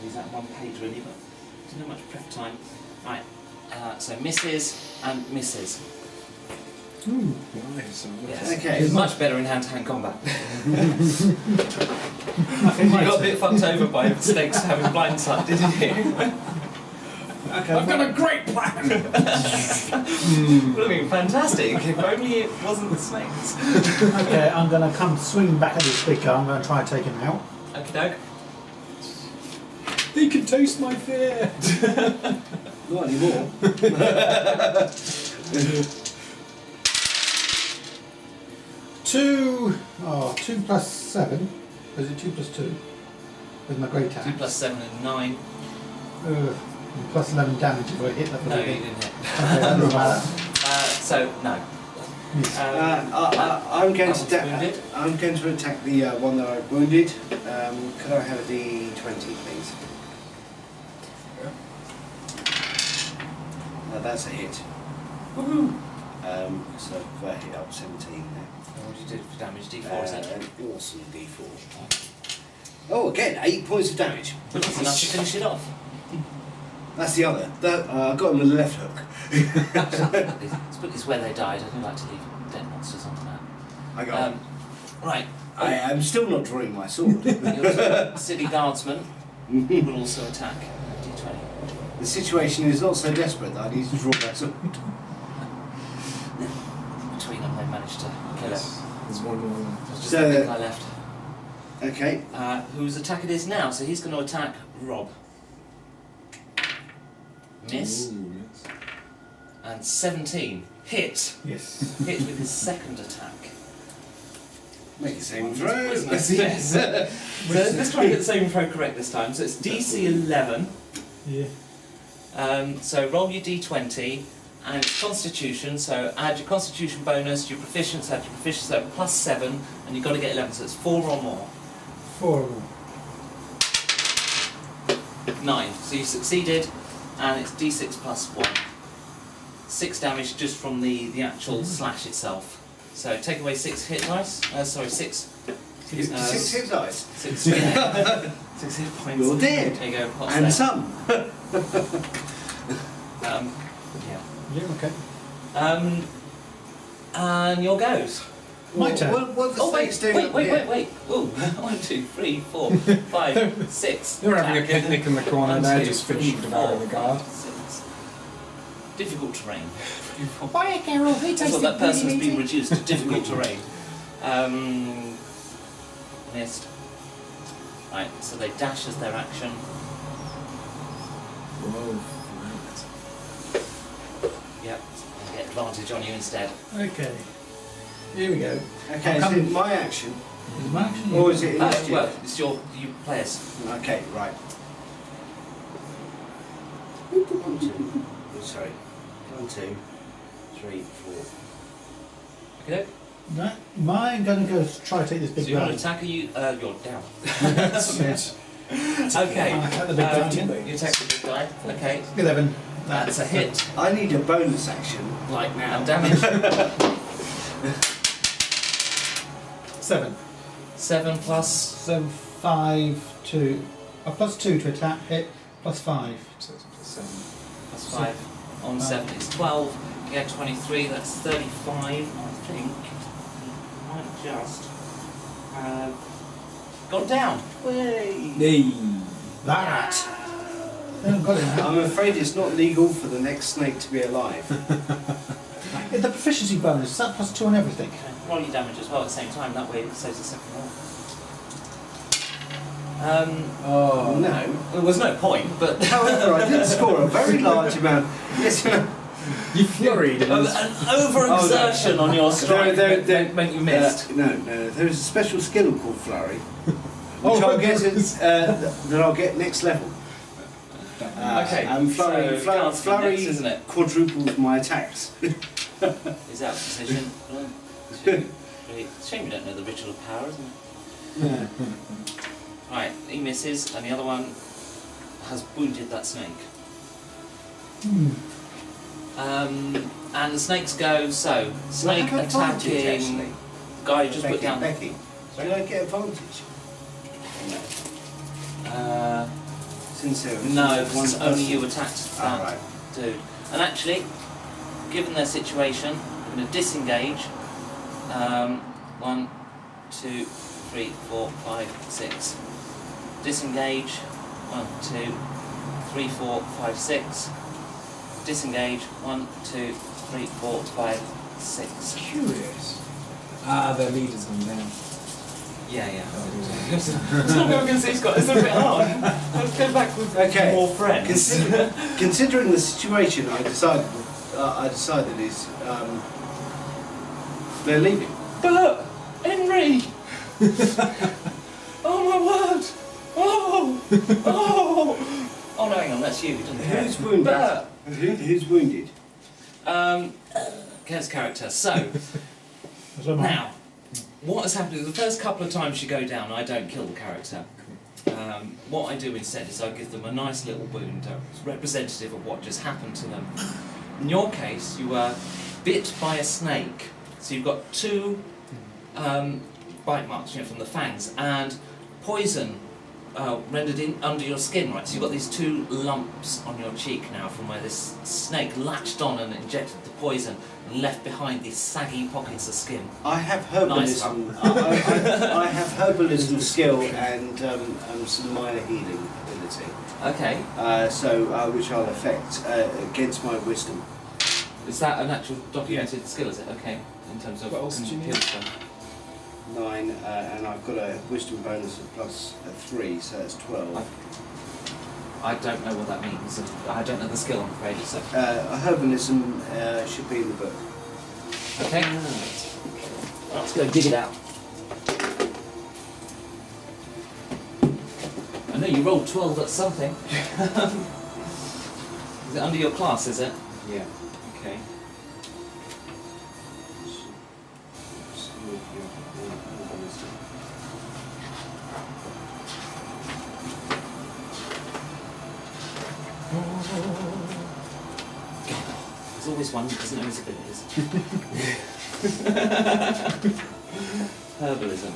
Use that one page really, but there's not much prep time. Right, so misses and misses. Ooh, nice. Yes. Okay. He's much better in hand-to-hand combat. You got a bit fucked over by snakes having blindsight, didn't you? Okay. I've got a great plan. Would have been fantastic if only it wasn't the snakes. Okay, I'm going to come swinging back at this speaker. I'm going to try and take him out. Okie doke. He can taste my fear. Not anymore. 2 plus 7. Is it 2 plus 2? With my great 2 axe. plus 7 and 9. And plus 11 damage if I hit that. No, you didn't hit. Okay, that doesn't matter. So, no. I'm going to wounded. I'm going to attack the one that I've wounded. Could I have a d20, please? That's a hit. Woohoo! So if I hit up 17 there. What did you do for damage? D4 is it? An awesome d4. Oh, again, 8 points of damage. That's enough to finish it off. That's the other. I got him with the left hook. It's where they died. I don't like to leave dead monsters on that. I got him. Right. I am still not drawing my sword. Your city guardsman will also attack. D20. The situation is not so desperate that I need to draw my sword. Between them, they managed to kill it. There's one more. There's just So- the big guy left. Okay. Whose attack it is now? So he's going to attack Rob. Miss. Ooh, yes. And 17. Hit. Yes. Hit with his second attack. Make a saving throw. Yes. So let's try and get the saving throw correct this time. So it's DC 11. Yeah. So roll your d20 and it's Constitution. So add your Constitution bonus, your proficiency, add your proficiency, so +7, and you've got to get 11. So it's 4 or more. 4 of them. 9. So you succeeded, and it's d6 plus 1. 6 damage just from the actual slash itself. So take away 6 hit dice. Sorry, 6. 6 hit dice. 6. Yeah. 6 hit points. You're dead. There you go. Pots And there. some. Yeah. Yeah, okay. And your goes. My turn. What the Oh wait, snake's doing wait. up here? Ooh, 1, 2, 3, 4, 5, 6. They were having a Attack. picnic in the corner, 1, they're 2, just 3, finishing devouring the 4, guard. 5, 6. Difficult terrain. Quiet, Carol. He That's what that tasted person's really been reduced to difficult terrain. Missed. Right, so they dash as their action. Whoa. Yep, they get advantage on you instead. Okay. Here we go. Okay, is it my action? Is my action? Or is it initiative? Well, it's you players. Okay, right. 1, 2. Sorry. 1, 2, 3, 4. Okay. Right. Mine going to go try to take this So big you want to round. attack or you? You're down. Yes. Okay. I had the big guy, yeah. You take the big guy. Okay. 11. That's a hit. I need a bonus action, like now. And damage. 7. 7 plus. 7, 5, 2. Plus 2 to attack, hit, plus 5. So it's plus 7. Plus 5 on 7 is 12. You get 23, that's 35. I think might just have gone down. Hey. That! I haven't got it now. I'm afraid it's not legal for the next snake to be alive. The proficiency bonus, is that plus 2 on everything? Okay. Roll your damage as well at the same time, that way it saves the second roll. Oh. No. There was no point, but However, I did score a very large amount. Yes, You flurried. an overexertion on your strike meant you missed. no, there is a special skill called Flurry, which Oh, I'll get that I'll get next level. Okay, And so Garth's Flurry next, isn't it? quadruples my attacks. Is out of position. 1, 2, 3. Shame you don't know the ritual of power, isn't it? Yeah. Right, he misses, and the other one has wounded that snake. And the snakes go, so, snake I have advantage, attacking actually? guy you just put down. Becky. Do I get advantage? Since there was No, one because only person. you attacked that Alright. dude. And actually, given their situation, I'm going to disengage. 1, 2, 3, 4, 5, 6. Disengage. 1, 2, 3, 4, 5, 6. Disengage. 1, 2, 3, 4, 5, 6. Curious. Ah, their leader's gone down. Yeah. It's not going to say it's got. It's a bit hard. Let's go back with more friends. Considering the situation, I decided is they're leaving. But Henry. Oh my word! Oh no, hang on, that's you. Who doesn't care? Who's wounded? Bert. Who's wounded? Ken's character. So now, what has happened is the first couple of times you go down, I don't kill the character. What I do instead is I give them a nice little wound, representative of what just happened to them. In your case, you were bit by a snake, so you've got 2 bite marks, from the fangs, and poison rendered in under your skin, right? So you've got these 2 lumps on your cheek now from where this snake latched on and injected the poison and left behind these saggy pockets of skin. I have herbalism. I have herbalism skill and some minor healing ability. Okay, Which I'll affect against my wisdom. is that an actual documented skill, is it? Okay, in terms of What else do you need? heal stuff. 9, and I've got a wisdom bonus of plus 3, so that's 12. I don't know what that means. I don't know the skill, I'm afraid. So. Herbalism should be in the book. Okay. Let's go dig it out. I know you rolled 12 at something. Is it under your class, is it? Yeah. Okay. this one doesn't know his abilities. Herbalism.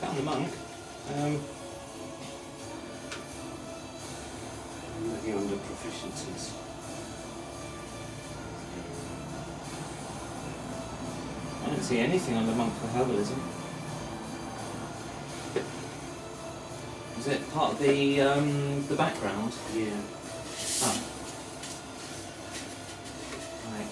Found the monk. Looking under proficiencies. I don't see anything on the monk for herbalism. Is it part of the background? Yeah. Oh. Right.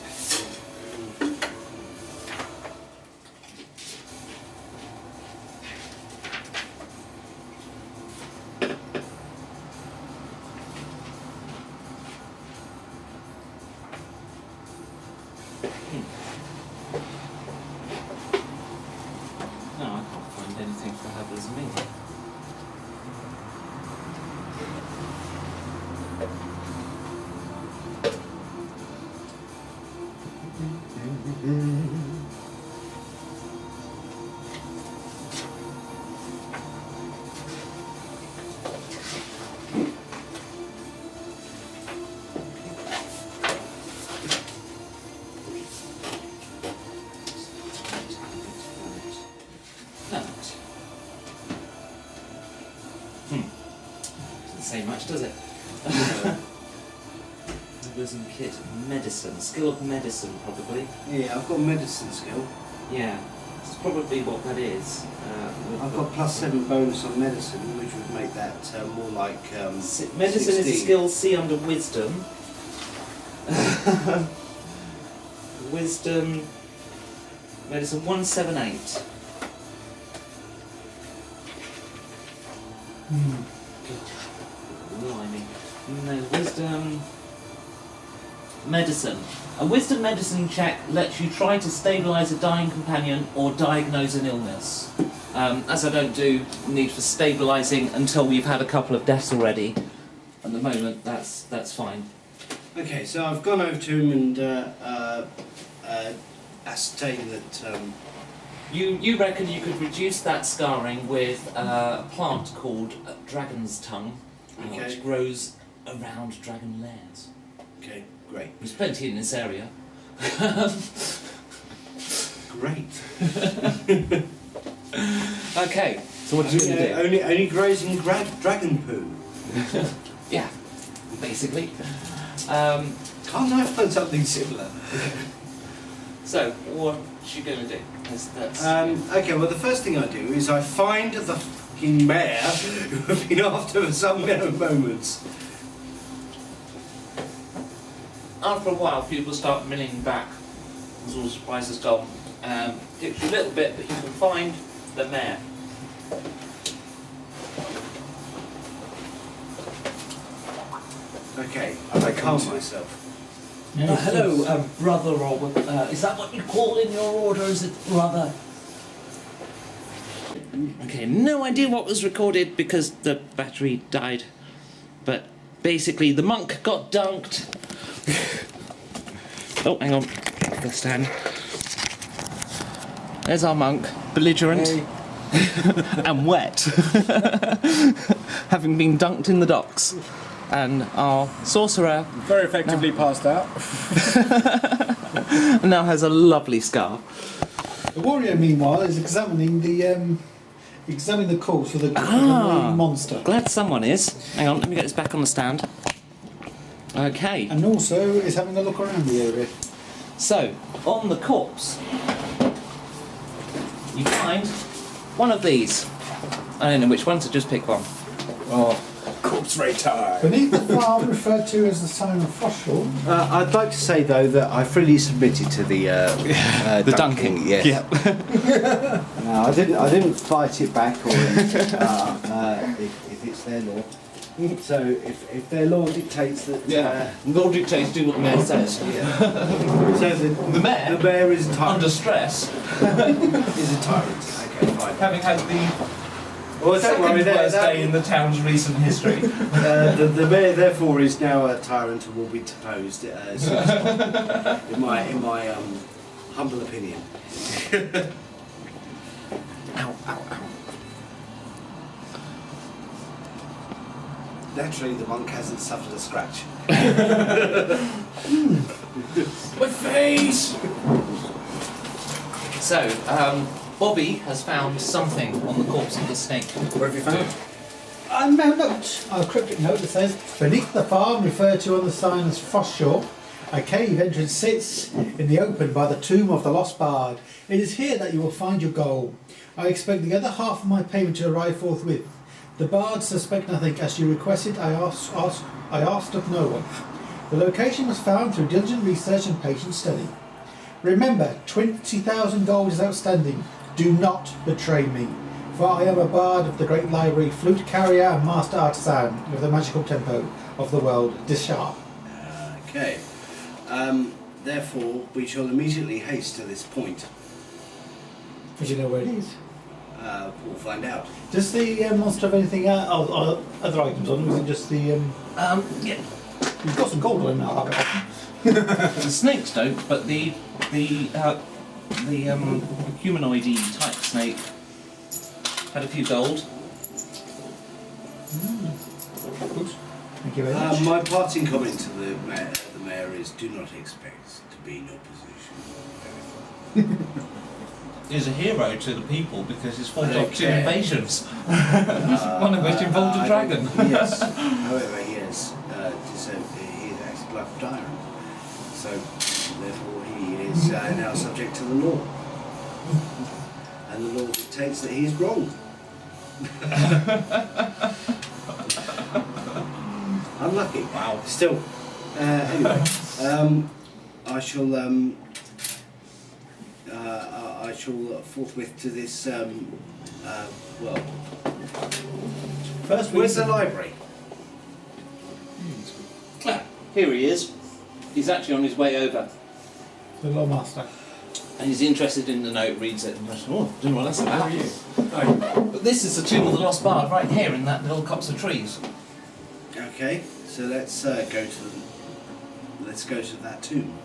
No, I can't find anything for herbalism either. Doesn't say much, does it? Herbalism kit, medicine, skill of medicine, probably. Yeah, I've got medicine skill. Yeah, that's probably what that is. I've got +7 bonus on medicine, which would make that more like Medicine 16. is a skill C under wisdom. Wisdom, medicine 178. Blimey. No, wisdom. Medicine. A wisdom medicine check lets you try to stabilise a dying companion or diagnose an illness. As I don't do need for stabilising until we've had a couple of deaths already, at the moment that's fine. Okay, so I've gone over to him and ascertained that You reckon you could reduce that scarring with a plant called dragon's tongue, Okay. which grows around dragon lairs. okay, great. There's plenty in this area. Great. Okay, so what are you going to do? Only grows in dragon poo. Yeah, basically. Can't I find something similar? So, what are you going to do? That's Okay, well the first thing I do is I find the fucking mare who I've been after for some moments. After a while, people start milling back. As all supplies has gone. Takes you a little bit, but you can find the mare. Okay, I calm myself. Hello, brother, or is that what you call in your order? Is it brother? Okay, no idea what was recorded because the battery died. But basically, the monk got dunked. Oh, hang on. The stand. There's our monk, belligerent and wet, having been dunked in the docks. And our sorcerer Very effectively passed out. now has a lovely scar. The warrior, meanwhile, is examining the corpse of the marine monster, Glad someone is. Hang on, let me get this back on the stand. Okay, and also is having a look around the area. so on the corpse, you find one of these. I don't know which one, so just pick one. Oh, corpse ray time. Beneath the file referred to as the sign of Fossil, I'd like to say though that I freely submitted to the The dunking. Yes. Yeah. No, I didn't fight it back or if it's their law. So if their law dictates that. Law dictates do what the mayor says. So the mayor? The mayor is a tyrant. Under stress, Is a tyrant. Okay, fine. having had the Well, don't second worry. worst day in the town's recent history. The mayor, therefore, is now a tyrant and will be deposed as soon as possible, in my humble opinion. Ow, ow, ow. Naturally, the monk hasn't suffered a scratch. My face! So, Bobby has found something on the corpse of the snake. What have you found? A note, a cryptic note that says, beneath the farm referred to on the sign as Frostshore, a cave entrance sits in the open by the tomb of the lost bard. It is here that you will find your goal. I expect the other half of my payment to arrive forthwith. The bards suspect nothing. As you requested, I asked of no one. The location was found through diligent research and patient study. Remember, 20,000 gold is outstanding. Do not betray me, for I am a bard of the great library, flute carrier and master artisan of the magical tempo of the world, Dishar. Okay. Therefore, we shall immediately haste to this point. Would you know where it is? We'll find out. Does the monster have anything other items on, or is it just the... Yeah, You've got some gold on him now, the snakes don't, but the humanoid-y type snake had a few gold. Thank you very much. My parting comment to the mayor is: do not expect to be in your position. He's a hero to the people because he's fought off 2 Okay. invasions. One of which involved a dragon. Yes. However, he has he acted like a tyrant. So, therefore, he is now subject to the law. And the law dictates that he is wrong. Unlucky. Wow. Still. Anyway, I shall forthwith to this. Well, First, where's the library? Ah, here he is. He's actually on his way over. the Law Master. And he's interested in the note, reads it, and goes, oh, I don't know what that's about. How are you? But this is the tomb of the lost bard right here in that little copse of trees. Okay, so let's go to that tomb.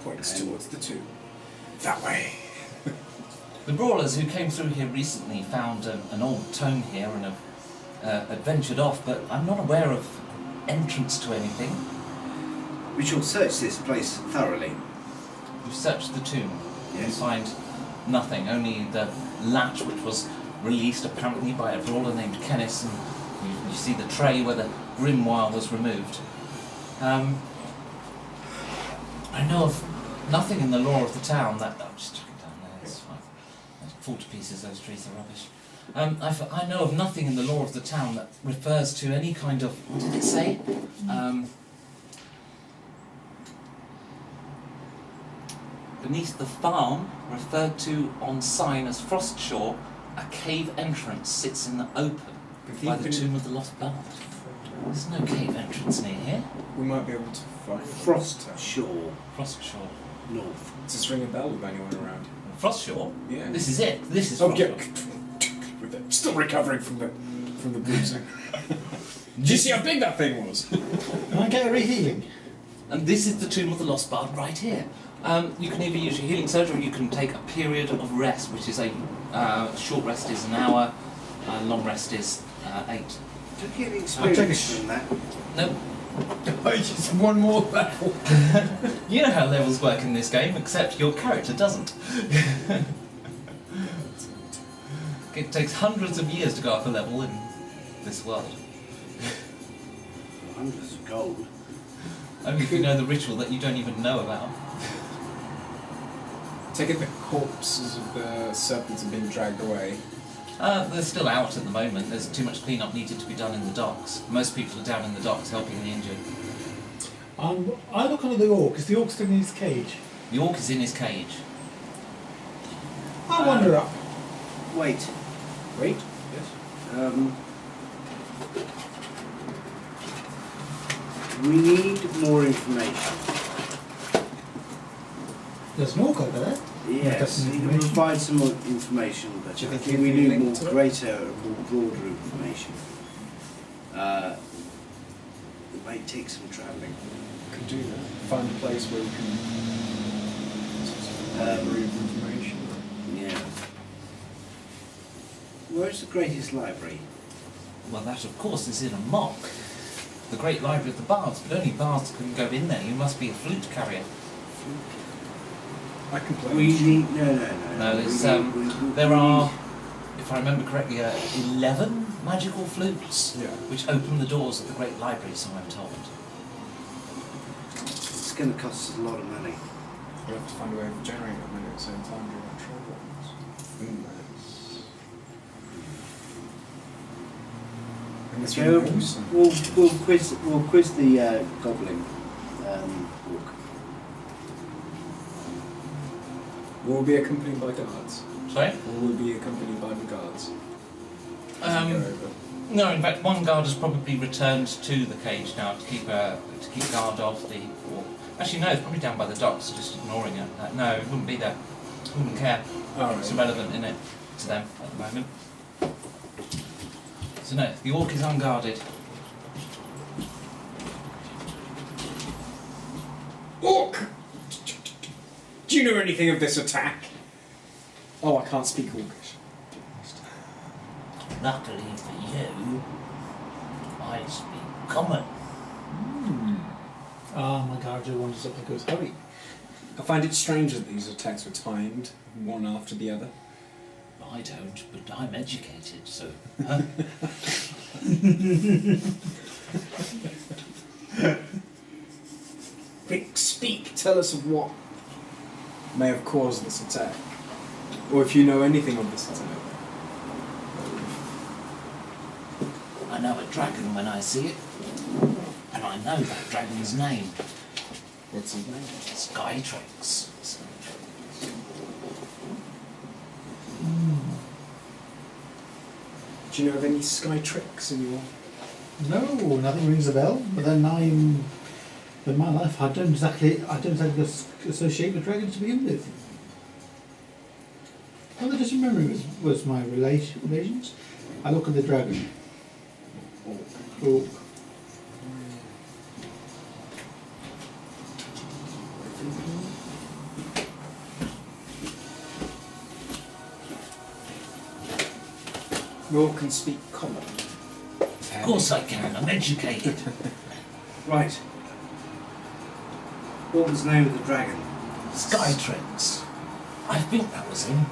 Points towards the tomb. That way. The Brawlers who came through here recently found an old tome here and have adventured off, but I'm not aware of entrance to anything. We shall search this place thoroughly. We've searched the tomb. Yes. We find nothing, only the latch which was released apparently by a brawler named Kenneth, and you see the tray where the grimoire was removed. I know of nothing in the lore of the town that... Oh, just chuck it down there, it's fine. Those fall to pieces, those trees are rubbish. I know of nothing in the lore of the town that refers to any kind of... What did it say? Beneath the farm, referred to on sign as Frostshore, a cave entrance sits in the open by the tomb of the lost bard. There's no cave entrance near here. We might be able to find Frostshore Frostshore. North. Does this ring a bell with anyone around? Frostshore? Yeah. This is it. This is Oh, Frostshore. yeah. Still recovering from the bruising. Did you see how big that thing was? Can I get a rehealing? And this is the tomb of the lost bard right here. You can either use your healing surge or you can take a period of rest, which is a short rest is an hour, long rest is 8. Took you any I'll take a experience from that? Nope. Just one more level. You know how levels work in this game, except your character doesn't. It takes hundreds of years to go up a level in this world. Hundreds of gold. Only if you know the ritual that you don't even know about. Take it the corpses of the serpents have been dragged away. They're still out at the moment. There's too much cleanup needed to be done in the docks. Most people are down in the docks helping the injured. I look under the orc. Is the orc still in his cage? The orc is in his cage. I wander up. Wait. Wait. Yes. We need more information. There's an orc over there. Yes, That's you can information. provide some more information, but Do you I think think you we can need link more to it? greater, more broader information. It might take some travelling. Could do that. Find a place where we can improve information. Yeah. Where's the greatest library? Well, that of course is in Amok, the great library of the bards, but only bards can go in there. You must be a flute carrier. I can play. We need no. No, there's, We there need- are, if I remember correctly, 11 magical flutes Yeah. which open the doors of the Great Library, so I'm told. It's going to cost us a lot of money. We have to find a way of generating them at the same time during our travels. And this So one goes. we'll quiz the goblin walk. Will we be accompanied by guards? Sorry? Will we be accompanied by the guards? No, in fact, one guard has probably returned to the cage now to keep guard of the. Actually, no, it's probably down by the docks, just ignoring it. No, it wouldn't be there. Wouldn't care. It's irrelevant, in it, to them at the moment. So no, the orc is unguarded. Orc! Do you know anything of this attack? Oh, I can't speak Orcish. Luckily for you, I speak common. Ah, my Garjo wanders up and goes, hurry. I find it strange that these attacks were timed, one after the other. I don't, but I'm educated, so. Quick, speak! Tell us of what may have caused this attack. Or if you know anything of this attack. I know a dragon when I see it, and I know that dragon's name. What's his name? Skytrix. Do you know of any sky tricks in your... No, nothing rings a bell. But then in my life, I don't exactly associate with dragons to begin with. All I just remember was my relations. I look at the dragon. Oh. You all can speak common. Of course I can, I'm educated. Right. What was the name of the dragon? Skytrix. I think that was him.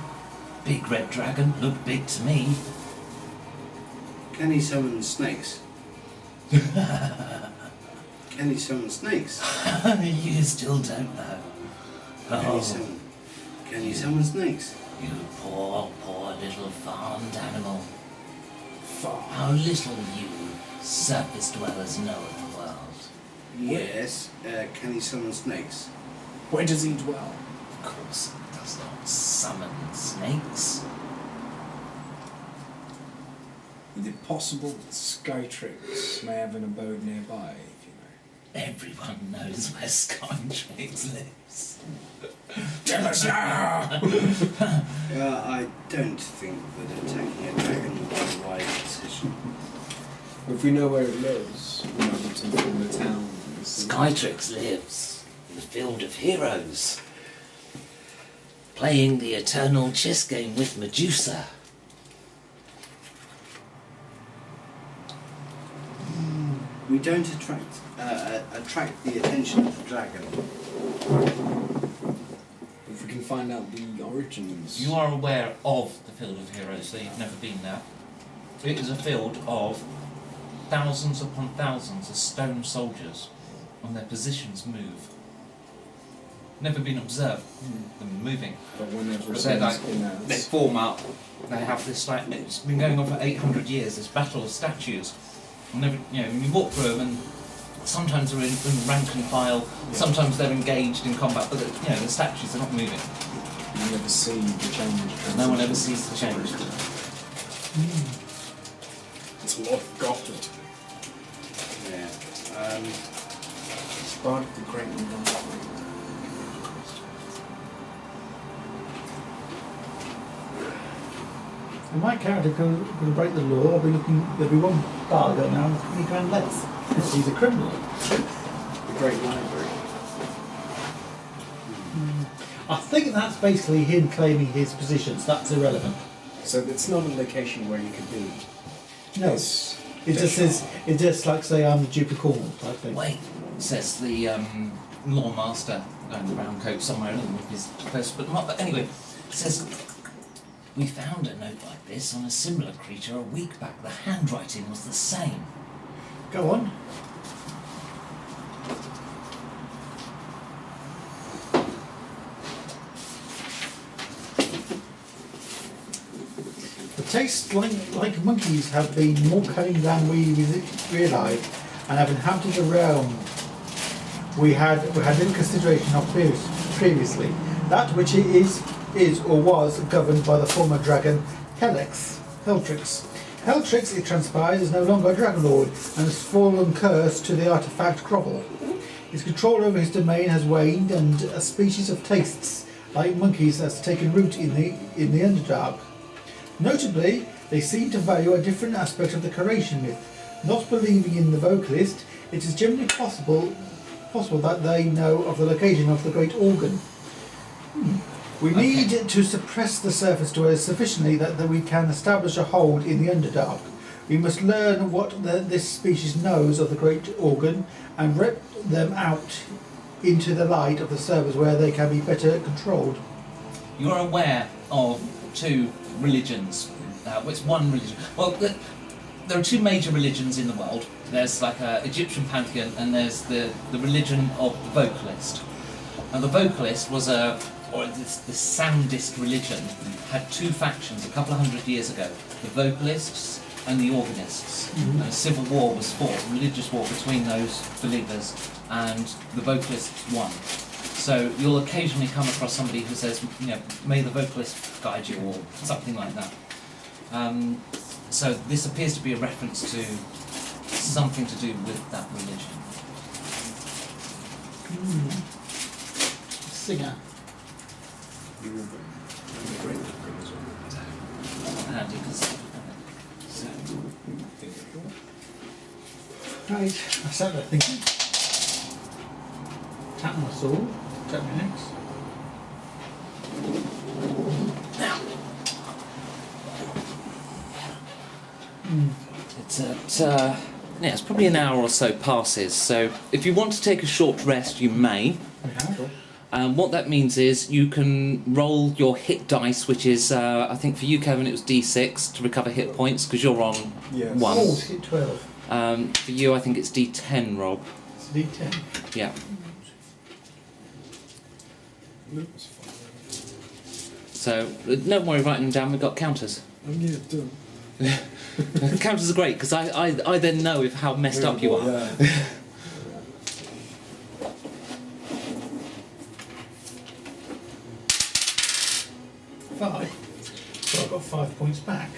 Big red dragon, looked big to me. Can he summon snakes? Can he summon snakes? You still don't know. Can he summon snakes? You poor, poor little farmed animal. How little you surface dwellers know of the world. Yes. Can he summon snakes? Where does he dwell? Of course, it does not summon snakes. Is it possible that Skytrix may have an abode nearby, if you know? Everyone knows where Skytrix lives. Tell us now! I don't think that attacking a dragon would be a wise decision. If we know where it lives, we might need to inform the town. Skytrix lives in the field of heroes, playing the eternal chess game with Medusa. We don't attract the attention of the dragon. If we can find out the origins. You are aware of the field of heroes, so you've never been there. It is a field of thousands upon thousands of stone soldiers, and their positions move. Never been observed them moving. But whenever But they're like, in they form up. They have this like it's been going on for 800 years. This battle of statues. And never, you walk through them, and sometimes they're in rank and file. Sometimes they're engaged in combat, but the statues are not moving. you never see the change. No one ever sees the change. It's a lot of gothic. Yeah. Part of the great revival. If my character going to break the law, there'll be one bar going around with 20 grand less. He's a criminal. The great library. I think that's basically him claiming his positions. That's irrelevant. So it's not a location where you could be. No. It just says, it's just like say I'm the Duke of Cornwall type thing. Wait, says the law master. going the brown coat somewhere along with his close, but not. But anyway, it says, "We found a note like this on a similar creature a week back. The handwriting was the same." Go on. The tastes like monkeys have been more cunning than we realised and have inhabited the realm we had little consideration of previously. That which is or was governed by the former dragon Heltrix. Heltrix, it transpires, is no longer a dragon lord and has fallen cursed to the artifact Grovel. His control over his domain has waned, and a species of tastes like monkeys has taken root in the Underdark. Notably, they seem to value a different aspect of the Creation myth. Not believing in the vocalist, it is generally possible that they know of the location of the Great Organ. We need to suppress the surface dwellers sufficiently that we can establish a hold in the Underdark. We must learn what this species knows of the Great Organ and rip them out into the light of the servers where they can be better controlled. You're aware of two religions. It's one religion. Well, there are two major religions in the world. There's like an Egyptian pantheon, and there's the religion of the vocalist. And the vocalist was the soundist religion had two factions a couple of hundred years ago: the vocalists and the organists. And a civil war was fought, a religious war between those believers, and the vocalists won. So you'll occasionally come across somebody who says, "May the vocalist guide you," or something like that. So this appears to be a reference to something to do with that religion. Singer. Handy, 'cause- so, Right, I sat there thinking. Tap my sword, tap my axe. it's probably an hour or so passes. So if you want to take a short rest, you may. What that means is you can roll your hit dice, which is, I think for you, Kevin, it was D6 to recover hit points because you're on 1. Oh, it's hit 12. For you, I think it's D10, Rob. It's D10. Yeah. So don't worry writing them down. We've got counters. Yeah, do. Counters are great because I then know how messed up you are. Yeah. 5. So I've got 5 points back.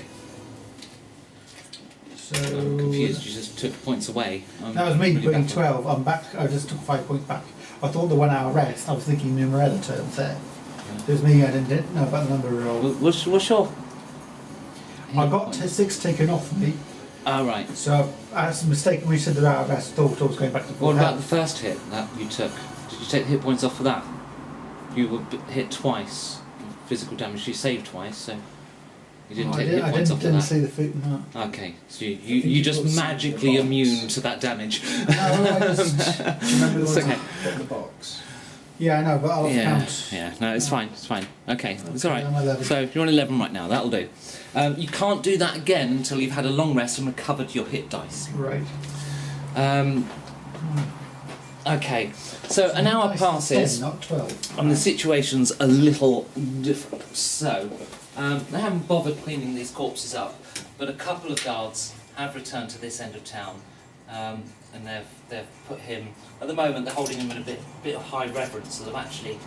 So I'm confused. You just took points away. that was me really putting baffled. 12. I'm back. I just took 5 points back. I thought the 1 hour rest. I was thinking numerical terms there. It was me. I didn't know about the number roll. What's your? I got 6 taken off me. Oh, right. So I was mistaken when you said the hour rest. Thought I was going back to full What about the health. first hit that you took? Did you take the hit points off for that? You were hit twice. Physical damage. You saved twice, so you didn't take the hit points off for didn't that. see the feet. No. Okay, so think you you just got some magically box. immune to that damage. No, I just, Do you remember the It's ones okay. that got in the box? yeah, I know, but I'll count. Yeah, no, it's fine, it's fine. Okay, it's alright. I'm 11. So you're on 11 right now, that'll do. You can't do that again until you've had a long rest and recovered your hit dice. Right. Okay, so an hour Nice, passes 10, not 12. and the situation's a little different. So, they haven't bothered cleaning these corpses up, but a couple of guards have returned to this end of town, and they've put him. At the moment, they're holding him in a bit of high reverence, so they're actually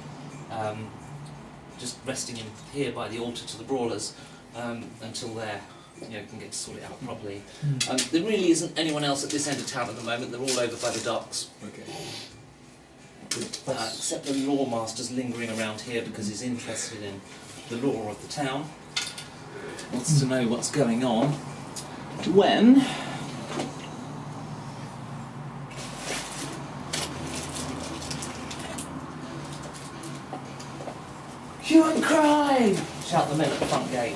just resting him here by the altar to the Brawlers until they can get to sort it out properly. There really isn't anyone else at this end of town at the moment. They're all over by the docks. Okay. Except the law master's lingering around here because he's interested in the law of the town. Wants to know what's going on. When hue and cry! Shout the men at the front gate.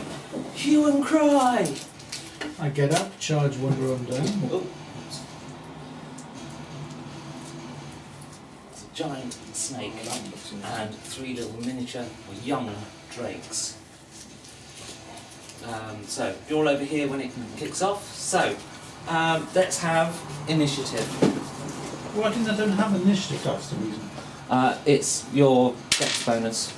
Hue and cry! I get up, charge one run down. Oh. giant snake and 3 little miniature or young drakes. So you're all over here when it kicks off. So let's have initiative. Well, I think I don't have initiative, that's the reason. It's your dex bonus.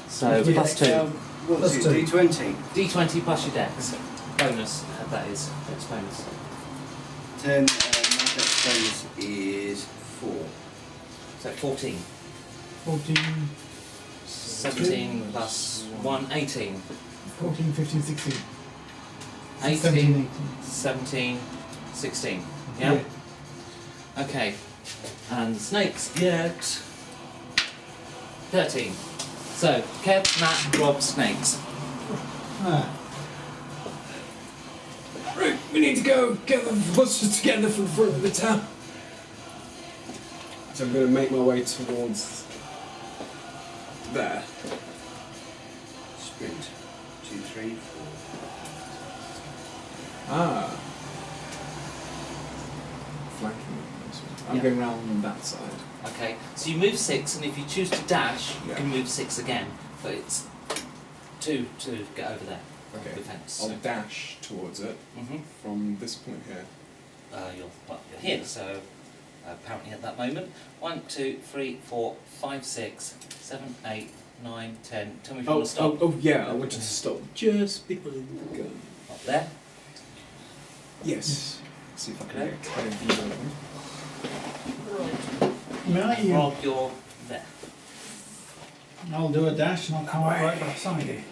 So Yeah, plus 2. What's it? Let's do- D20. D20 plus your dex bonus. That is dex bonus. 10. My dex bonus is 4. So 14. 14, 17 plus 1, 18. 14, 15, 16. 18, 17, 18. 17, 16. Yeah? Okay. And the snakes get 13. So, Kev, Matt, Rob, snakes. Ah, Right, we need to go get the horses together from the front of the town. So I'm going to make my way towards there. Sprint. 2, 3, 4. Ah. Flanking. I'm Yeah. going round that side. Okay, so you move 6, and if you choose to dash, you Yeah. can move 6 again. But it's 2 to get over there. Okay. The fence. I'll dash towards it Mm-hmm. from this point here. You're here, so apparently at that moment. 1, 2, 3, 4, 5, 6, 7, 8, 9, 10. Tell me if you want to stop. Oh, yeah, I want you to stop just behind the gun. Up there. Yes. See if I can Okay. get a clear view of them. may I, Rob, you're there. I'll do a dash and I'll come right beside you.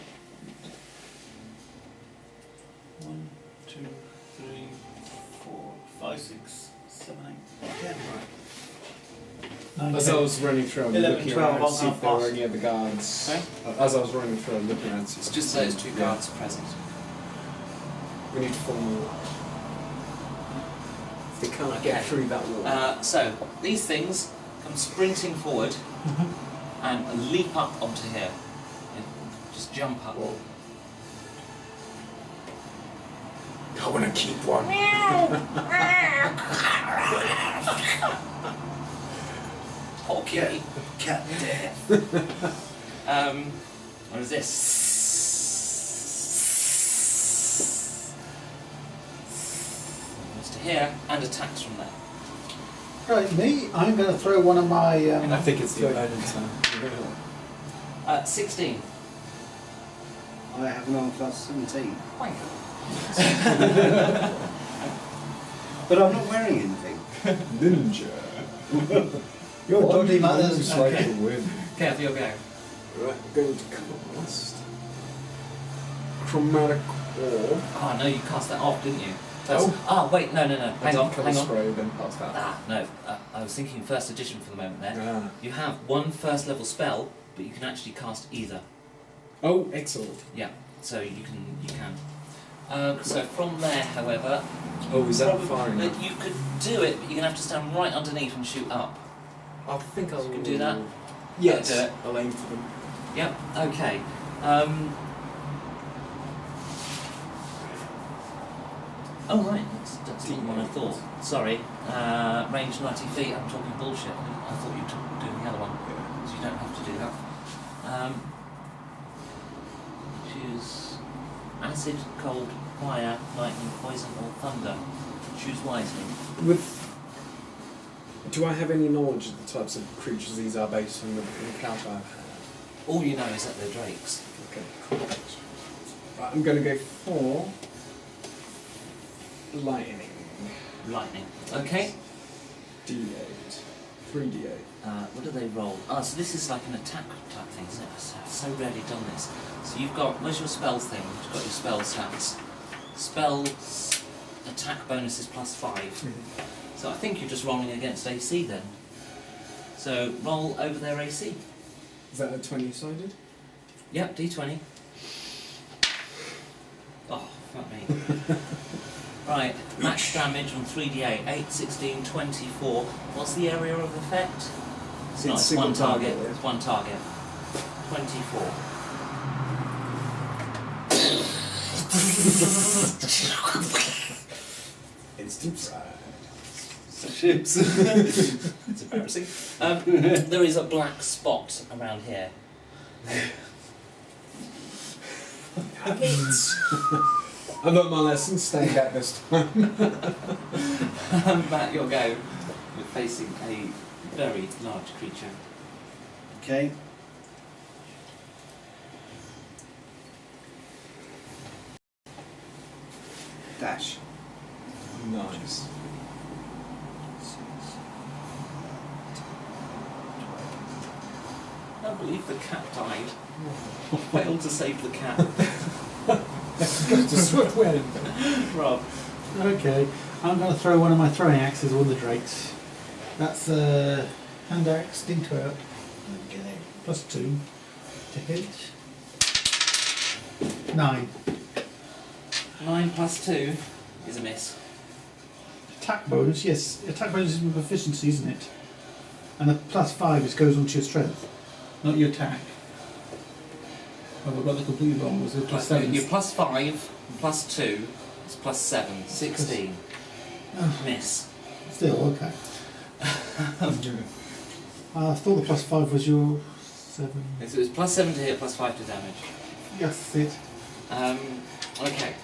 1, 2, 3, 4, 5, 6, 7, 8, 10. 9, As I was running through, I'm 11, looking 12, around to I'll see if there pass. were any other guards. Sorry? As I was running through, I'm looking around to see It's if just there's those 2 yeah. guards present. We need to form. If they can't Okay. get through that wall. So, these things come sprinting forward and leap up onto here. Just jump up. Whoa. I want to keep one. Okay. Cat death. What is this? Goes to here and attacks from there. Right, me, I'm going to throw one of my. I think it's the opponent's turn. 16. I have an arm class 17. But I'm not wearing anything. Ninja. You're dodgy One mothers. moves like Okay. a wind. Okay, you'll go. Right, I'm going to cast Chromatic Orb. Oh no, you cast that off, didn't you? Wait, no. I Hang did on. colour spray, then pass that. No. I was thinking first edition for the moment there. Ah. You have 1 first level spell, but you can actually cast either. Oh, excellent. Yeah, so you can. So from there, however, Oh, is that probably- firing? you could do it, but you're gonna have to stand right underneath and shoot up. I think I You can do that? Yes, Do it. I'll aim for them. Yep. Okay. Oh right, that's not the one I thought. Sorry. Range 90 feet. I'm talking bullshit. I thought you were doing the other one, so you don't have to do that. Choose acid, cold, fire, lightning, poison, or thunder. Choose wisely. Do I have any knowledge of the types of creatures these are based on the encounter I've had? All you know is that they're drakes. Okay, cool. Right, I'm going to go for lightning. Lightning. Okay. D8. 3D8. What do they roll? So this is like an attack type thing, isn't it? I've so rarely done this. So you've got, where's your spells thing? You've got your spell stats. Spells, attack bonuses plus 5. So I think you're just rolling against AC then. So roll over their AC. Is that a 20-sided? Yep, D20. Oh, fuck me. Right, max damage on 3d8, 8, 16, 24. What's the area of effect? It's not, it's single one target. yeah. It's one target. 24. Instant side. Ships. It's embarrassing. There is a black spot around here. I've learnt my lesson, stay back this time. Matt, you'll go. You're facing a very large creature. Okay. Dash. Nice. I believe the cat died. Failed to save the cat. Goes to swift wind. Rob. Okay, I'm going to throw one of my throwing axes at one of the drakes. That's hand axe, D12. Okay, +2 to hit. 9. 9 plus 2 is a miss. Attack bonus, yes. Attack bonus is with efficiency, isn't it? And the +5 is goes onto your strength, not your attack. Oh, I've got the completely wrong. Was it +7? You're plus 5, plus 2, it's plus 7, 16. Miss. Still, okay. I thought the +5 was your 7. So it was plus 7 to hit, plus 5 to damage. Yes, that's it. Okay.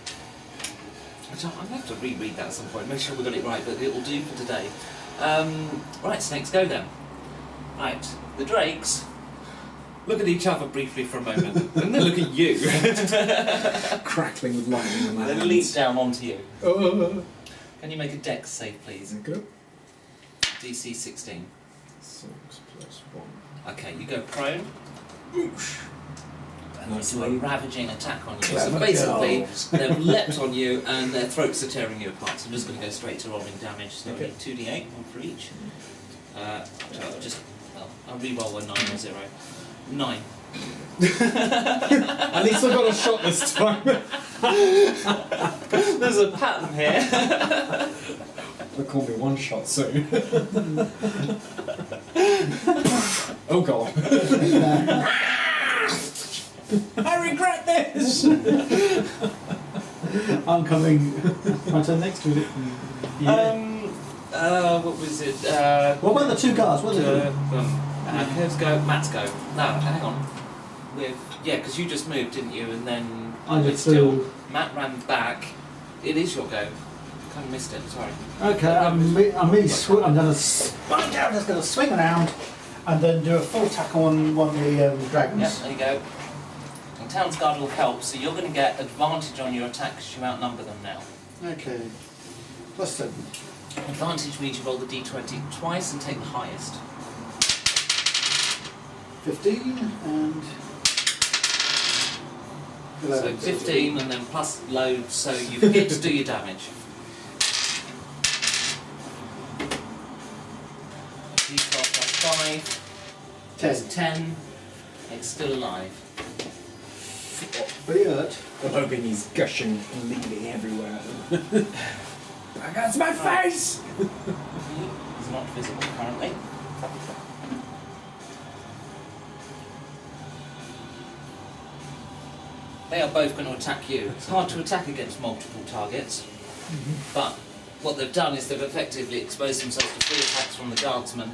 Which I'm going to have to reread that at some point, make sure we got it right, but it will do for today. Right, snakes, go then. Right, the drakes look at each other briefly for a moment, and then look at you. Crackling with lightning in my Then hands. leap down onto you. Can you make a dex save, please? Go. DC 16. 6 plus 1. Okay, you go prone. And Nice they do a leap. ravaging attack on you. Clever So basically, girls. they've leapt on you and their throats are tearing you apart. So I'm just going to go straight to rolling damage. So Okay. I need 2d8, one for each. I'll re-roll a 9 or 0. 9. At least I got a shot this time. There's a pattern here. They'll call me one shot soon. Oh god. I regret this! I'm coming. My turn next to it. What was it? What about the two guards? What are they doing? Who's go? Matt's go. No, hang on. Because you just moved, didn't you? And then I it's just still flew. Matt ran back. It is your go. Kind of missed it. Sorry. Okay, I'm going to swing down, just going to swing around and then do a full attack on one of the dragons. Yep, there you go. And Town's Guard will help, so you're going to get advantage on your attack because you outnumber them now. Okay, +7. Advantage means you roll the d20 twice and take the highest. 15 and 11. So 15 and then plus load, so you get to do your damage. D12 plus 5. 10. 10. It's still alive. Pretty hurt. I'm hoping he's gushing and bleeding everywhere. Against my face! He's not visible currently. They are both going to attack you. It's hard to attack against multiple targets, but what they've done is they've effectively exposed themselves to 3 attacks from the guardsmen.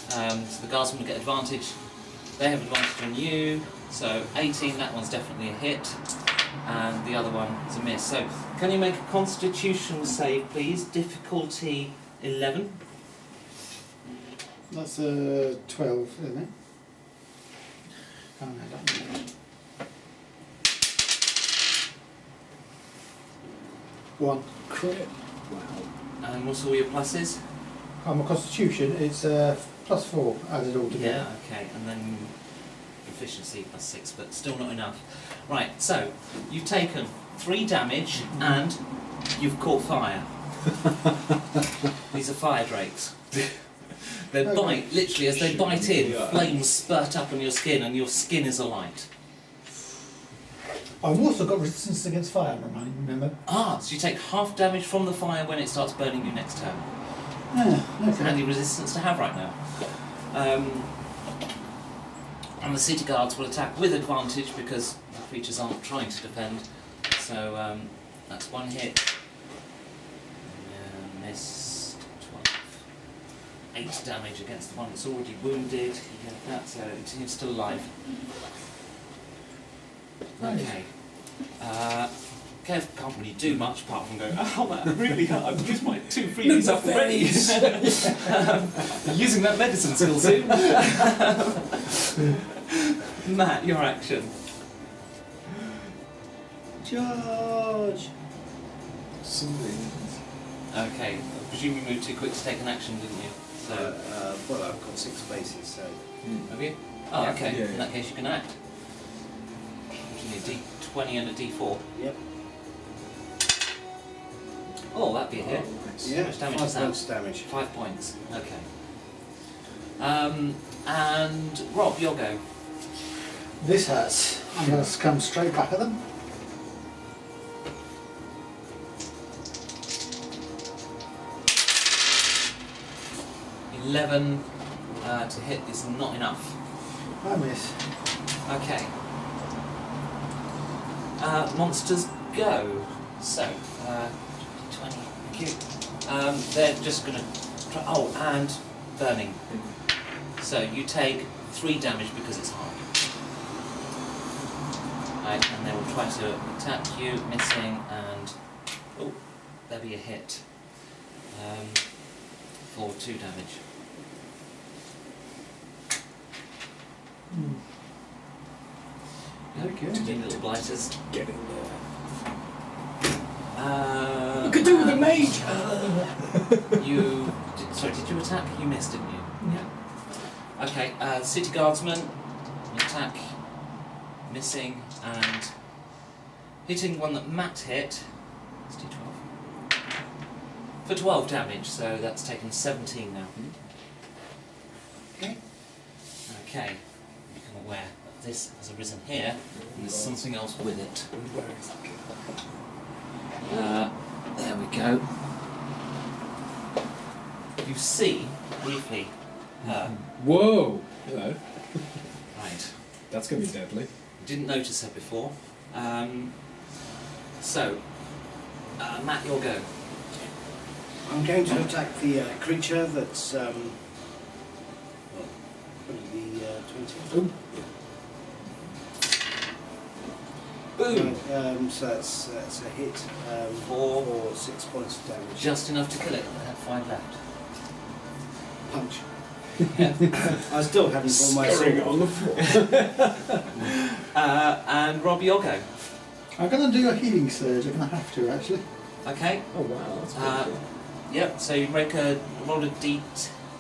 So the guardsmen will get advantage. They have advantage on you. So 18, that one's definitely a hit, and the other one is a miss. So can you make a Constitution save, please? Difficulty 11. That's 12, isn't it? Can't add that. One. Crit. Wow. And what's all your pluses? My constitution, it's +4 added all together. Yeah, okay, and then efficiency +6, but still not enough. Right, so you've taken 3 damage and you've caught fire. These are fire drakes. They bite, literally, as they bite in, flames spurt up on your skin and your skin is alight. I've also got resistance against fire, remember? Ah, so you take half damage from the fire when it starts burning you next turn. Yeah, It's okay. handy resistance to have right now. And the city guards will attack with advantage because the creatures aren't trying to defend. So that's 1 hit. Missed twice. 8 damage against the one that's already wounded. You get that, so it's still alive. Okay. Kev can't really do much apart from going, oh, that really hurt. I've used my 2 freebies up already. Using that medicine skill soon. Matt, your action. Charge! Something. Okay, I presume you moved too quick to take an action, didn't you? So, Well, I've got 6 spaces, so. have you? Oh, Yeah. okay. Yeah, In yeah. that case, you can act. You need a D20 and a D4. Yep. Oh, that'd be a hit. Yeah, How much damage 5 is that? points damage. 5 points. Okay. And Rob, your go. This hurts. I'm going to come straight back at them. $11 to hit is not enough. I miss. Okay. Monsters go. So, 20. Thank you. They're just going to try. Oh, and burning. So you take 3 damage because it's hard. Right, and they will try to attack you, missing, and oh, there'll be a hit for 2 damage. Okay. 2 little blighters. Getting there. You could do with a mage! Did you attack? You missed, didn't you? Yeah. Okay, City Guardsman, attack, missing, and hitting one that Matt hit. It's D12. For 12 damage, so that's taken 17 now. Okay. Okay, become aware that this has arisen here, and there's something else with it. Where is it? There we go. You see, briefly, her. Whoa! Hello. Right. That's going to be deadly. Didn't notice her before. Matt, your go. I'm going to attack the creature that's. Well, the 20. Ooh. Boom! So that's a hit For 6 points of damage. just enough to kill it. I have 5 left. Punch. Yeah. I still haven't drawn my sword. on the floor. And Rob, your go. I'm going to do a healing surge. I'm going to have to, actually. Okay. Oh wow, that's pretty cool. Yep. So you roll a d.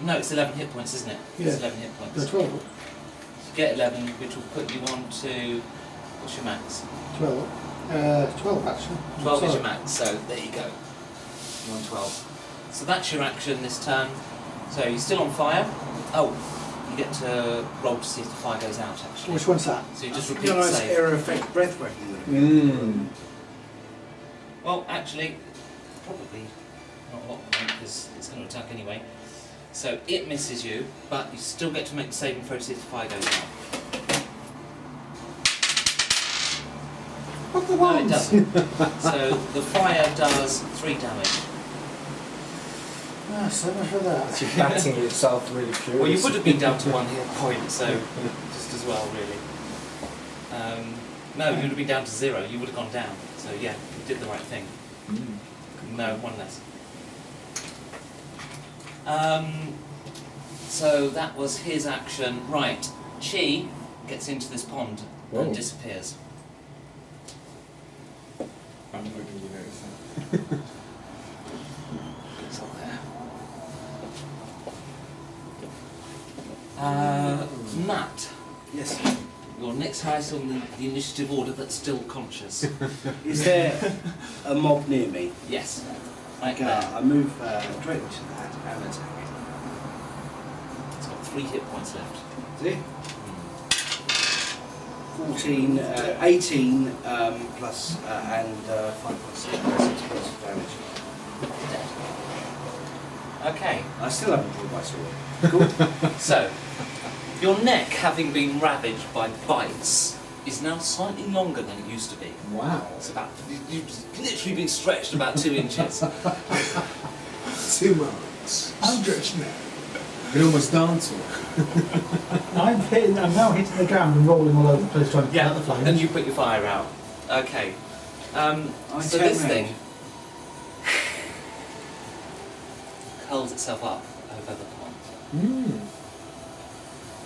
No, it's 11 hit points, isn't it? It's Yeah. 11 hit The points. 12. You get 11, which will put you on to. What's your max? 12. 12, actually. 12 is Sorry. your max, so there you go. You're on 12. So that's your action this turn. So you're still on fire. Oh, you get to roll to see if the fire goes out, actually. Which one's that? So you just You repeat know, the nice save. air effect breathworking. Mmm. Well, actually, probably not a lot because it's going to attack anyway. So it misses you, but you still get to make the saving throw to see if the fire goes out. What the No, it ones? doesn't. So the fire does 3 damage. Ah, so much for that. It's batting itself really furious. Well, you would have been down to 1 hit point, so just as well, really. No, you would have been down to 0. You would have gone down. So yeah, you did the right thing. No, 1 less. So that was his action. Right, Chi gets into this pond Whoa. and disappears. I'm not going to notice that. It's up there. Matt, Yes. you're next highest on the initiative order that's still conscious. Is there a mob near me? Yes. Right Okay, there. I move directly to that and attack. It's got 3 hit points left. See? 14, 18 plus and 5 plus 6 points of damage. Dead. Okay. I still haven't drawn my sword. So, your neck, having been ravaged by bites, is now slightly longer than it used to be. Wow. It's about you've literally been stretched about 2 inches. 2 months. I'm stretched now. can almost dance with I'm now hitting the ground and rolling all over the place trying to put Yeah, out the flames. and you put your fire out. Okay. So turn this round. thing curls itself up over the pond.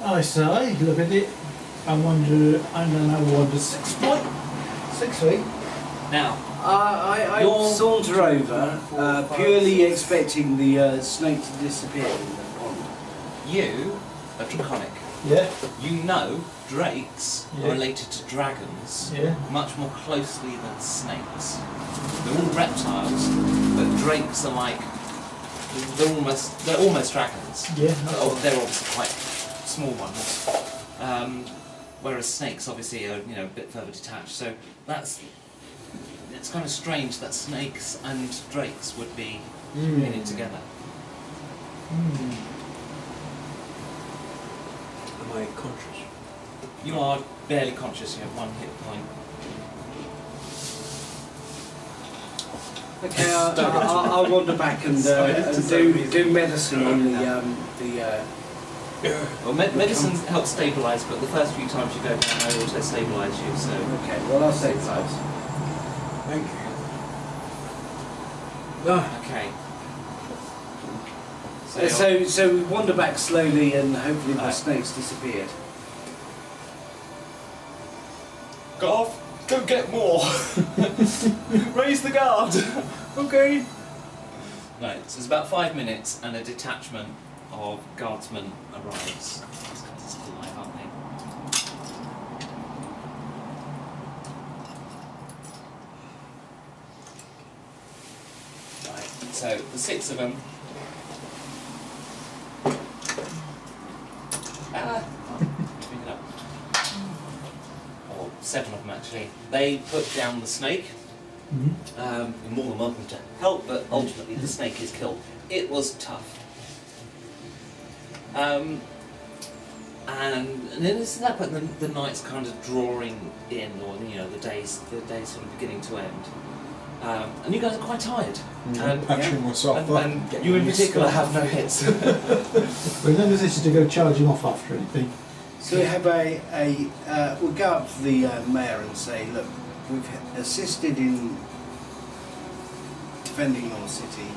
I sigh, look at it. I wonder 6 feet. 6 feet. Now, I You're- saunter over, purely expecting the snake to disappear in the pond. you are draconic. Yeah, You know drakes Yeah. are related to dragons yeah. much more closely than snakes. They're all reptiles, but drakes are like they're almost dragons. Yeah, Oh, they're obviously quite small ones. Whereas snakes obviously are a bit further detached. So it's kind of strange that snakes and drakes would be in it together. Am I conscious? You are barely conscious. You have 1 hit point. Okay, I'll wander back and do medicine on the Well, medicine helps stabilise, but the first few times you go down, I auto stabilise you. So Okay, well I'll say close. Thank you. okay. So we wander back slowly and hopefully the snake's disappeared. Garth, go get more. Raise the guard. Okay. Right, so it's about 5 minutes, and a detachment of guardsmen arrives. These guys are still alive, aren't they? Right, so the 6 of them. Pick it up. Or 7 of them actually. They put down the snake. You're more than welcome to help, but ultimately the snake is killed. It was tough. And then it's that point the night's kind of drawing in, or the day's sort of beginning to end. And you guys are quite tired. And, Patching myself up. and you in particular have no hits. We're in no position to go charging off after anything. So we have we'll go up to the mayor and say, look, we've assisted in defending your city,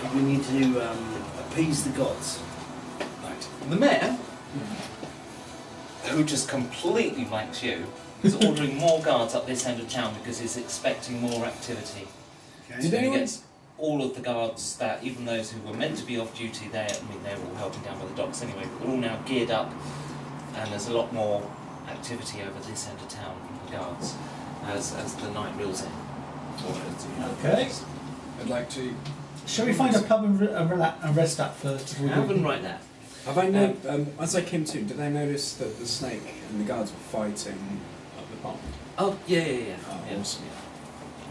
but we need to appease the gods. Right. The mayor, who just completely blanks you, is ordering more guards up this end of town because he's expecting more activity. Okay? So he gets all of the guards that, even those who were meant to be off duty there, they're all helping down by the docks anyway, but they're all now geared up, and there's a lot more activity over this end of town from the guards as the night reels in. Okay. I'd like to. Shall we find a pub and rest up first? before we do Have them anything? right there. Have I as I came to, did I notice that the snake and the guards were fighting up the pond? Oh, yeah. Oh, Yeah. awesome.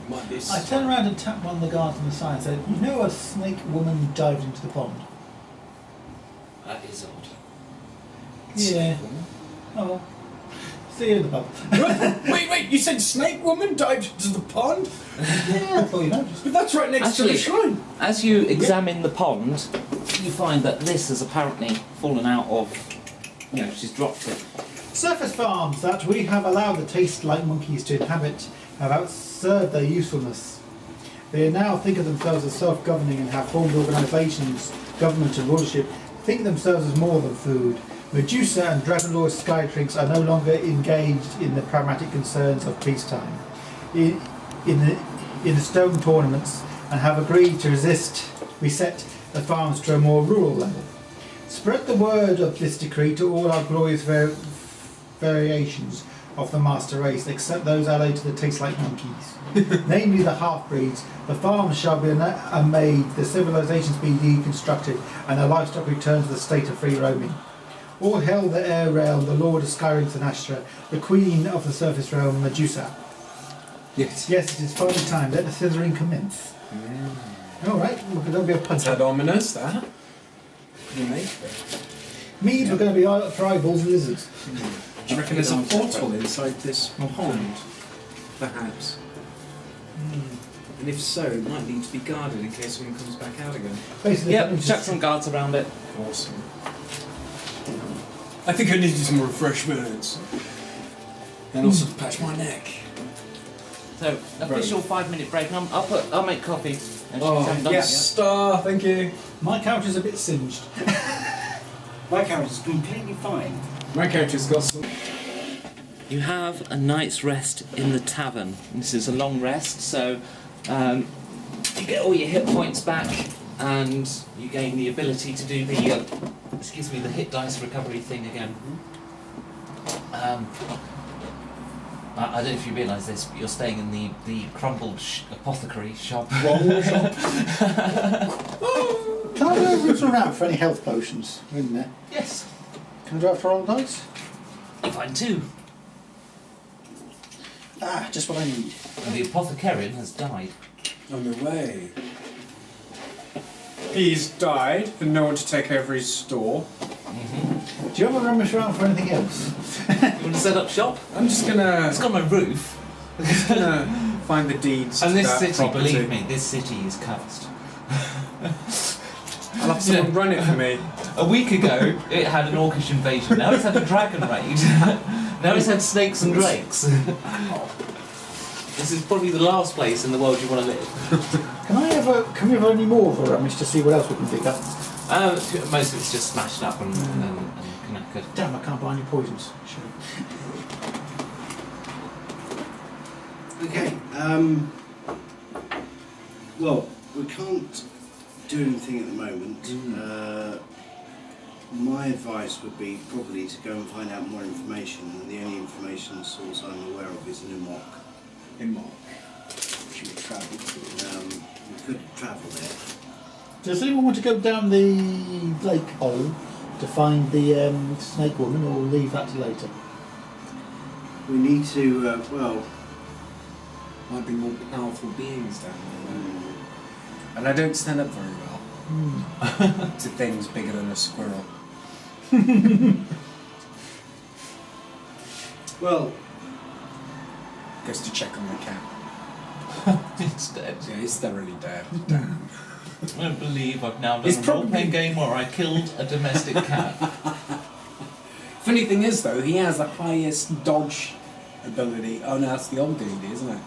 Might be. I turned around and tapped one of the guards on the side and said, "You know, a snake woman dived into the pond." That is odd. Yeah. Oh well. See you in the pub. Wait! You said snake woman dived into the pond? Yeah, I thought you noticed. But that's right next to the shrine. As you examine the pond, you find that this has apparently fallen out of, she's dropped it. Surface farms that we have allowed the taste-like monkeys to inhabit have outserved their usefulness. They now think of themselves as self-governing and have formed organisations, government and rulership, think themselves as more than food. Medusa and Dragon Lord Skytrinks are no longer engaged in the pragmatic concerns of peacetime. In the stone tournaments, and have agreed to reset the farms to a more rural level. Spread the word of this decree to all our glorious variations of the master race, except those allied to the taste-like monkeys, namely the half-breeds. The farms shall be unmade, the civilizations be deconstructed, and the livestock return to the state of free roaming. All hail the air realm, the lord of Skyrim and Astra, the queen of the surface realm, Medusa. Yes. Yes, it is finally time. Let the scissoring commence. All right, we're going to be a punch. Tad ominous, that. You make Mead, we're going to be for eyeballs and lizards. Do you reckon there's a portal inside this pond? Perhaps. And if so, it might need to be guarded in case someone comes back out again. Basically, Yep, just- chuck some guards around it. Awesome. I think I need some refreshments. And also to patch my neck. So, official 5-minute break. And I'll make coffee. And Oh, she's done yes, star, thank you. My character's a bit singed. My character's completely fine. My character's got some. You have a night's rest in the tavern. This is a long rest, so you get all your hit points back, and you gain the ability to do the the hit dice recovery thing again. I don't know if you realise this, but you're staying in the crumbled apothecary shop. Wrong shop. Can I go rooting around for any health potions in there? Yes, Can I do it for all dice? you find 2. Ah, just what I need. And the apothecarian has died. On the way. He's died, and no one to take over his store. Do you ever rummage around for anything else? You want to set up shop? I'm just gonna. It's got no roof. Find the deeds. And to this that city, property. believe me, this city is cursed. I'll have someone run it for me. A week ago, it had an orcish invasion. Now it's had a dragon raid. Now it's had snakes and drakes. This is probably the last place in the world you want to live. Can we have any more of a rummage to see what else we can pick up? Most of it's just smashed up and knackered. Damn, I can't buy any poisons. Sure. Okay. Well, we can't do anything at the moment. My advice would be probably to go and find out more information, and the only information source I'm aware of is in Amok. In Mark. Should we travel to? We could travel there. Does anyone want to go down the lake hole to find the snake woman, or leave that to later? We need to, well, Might be more powerful beings down there. And I don't stand up very well. To things bigger than a squirrel. well, Goes to check on the cat. It's dead. Yeah, he's thoroughly dead. Damn. I don't believe I've now done It's a probably- role-playing game where I killed a domestic cat. Funny thing is, though, he has the highest dodge ability. Oh no, that's the old D&D, isn't it?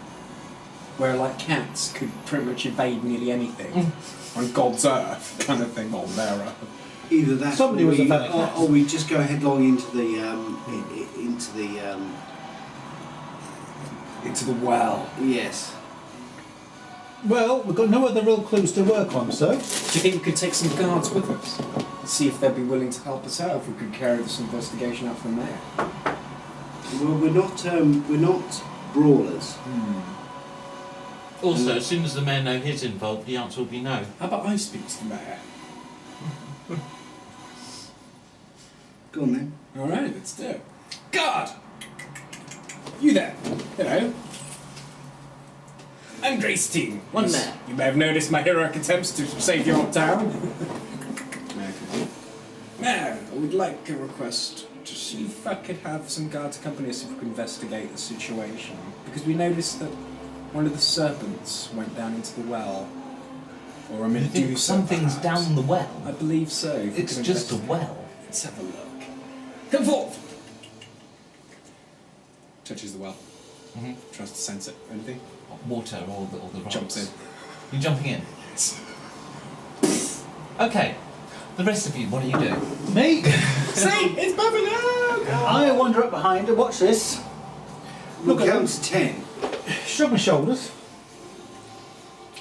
Where like cats could pretty much evade nearly anything on God's Earth, kind of thing, on their Earth. either that Somebody or was we, about or, cats. or we just go headlong into the Into the well. yes. Well, we've got no other real clues to work on, so. Do you think we could take some guards with us? See if they'd be willing to help us out if we could carry this investigation out from there. Well, we're not brawlers. Also, as soon as the mayor knows he's involved, the answer will be no. How about I speak to the mayor? Go on then. Alright, let's do it. Guard! You there. Hello. I'm Grace Team. One there. You may have noticed my heroic attempts to save your town. Mayor, I would like a request to see if I could have some guards accompany us if we could investigate the situation. Because we noticed that one of the serpents went down into the well. Or a You think Medusa, something's perhaps. down the well? I believe so. If we It's could just a investigate- well. Let's have a look. Come forth! Touches the well. Mm-hmm. Tries to sense it. Anything? Water or the rocks. Jumps in. You're jumping in. Okay. The rest of you, what are you doing? Me? See, it's Babylon! I wander up behind and watch this. We'll Look at count to 10. Shrug my shoulders.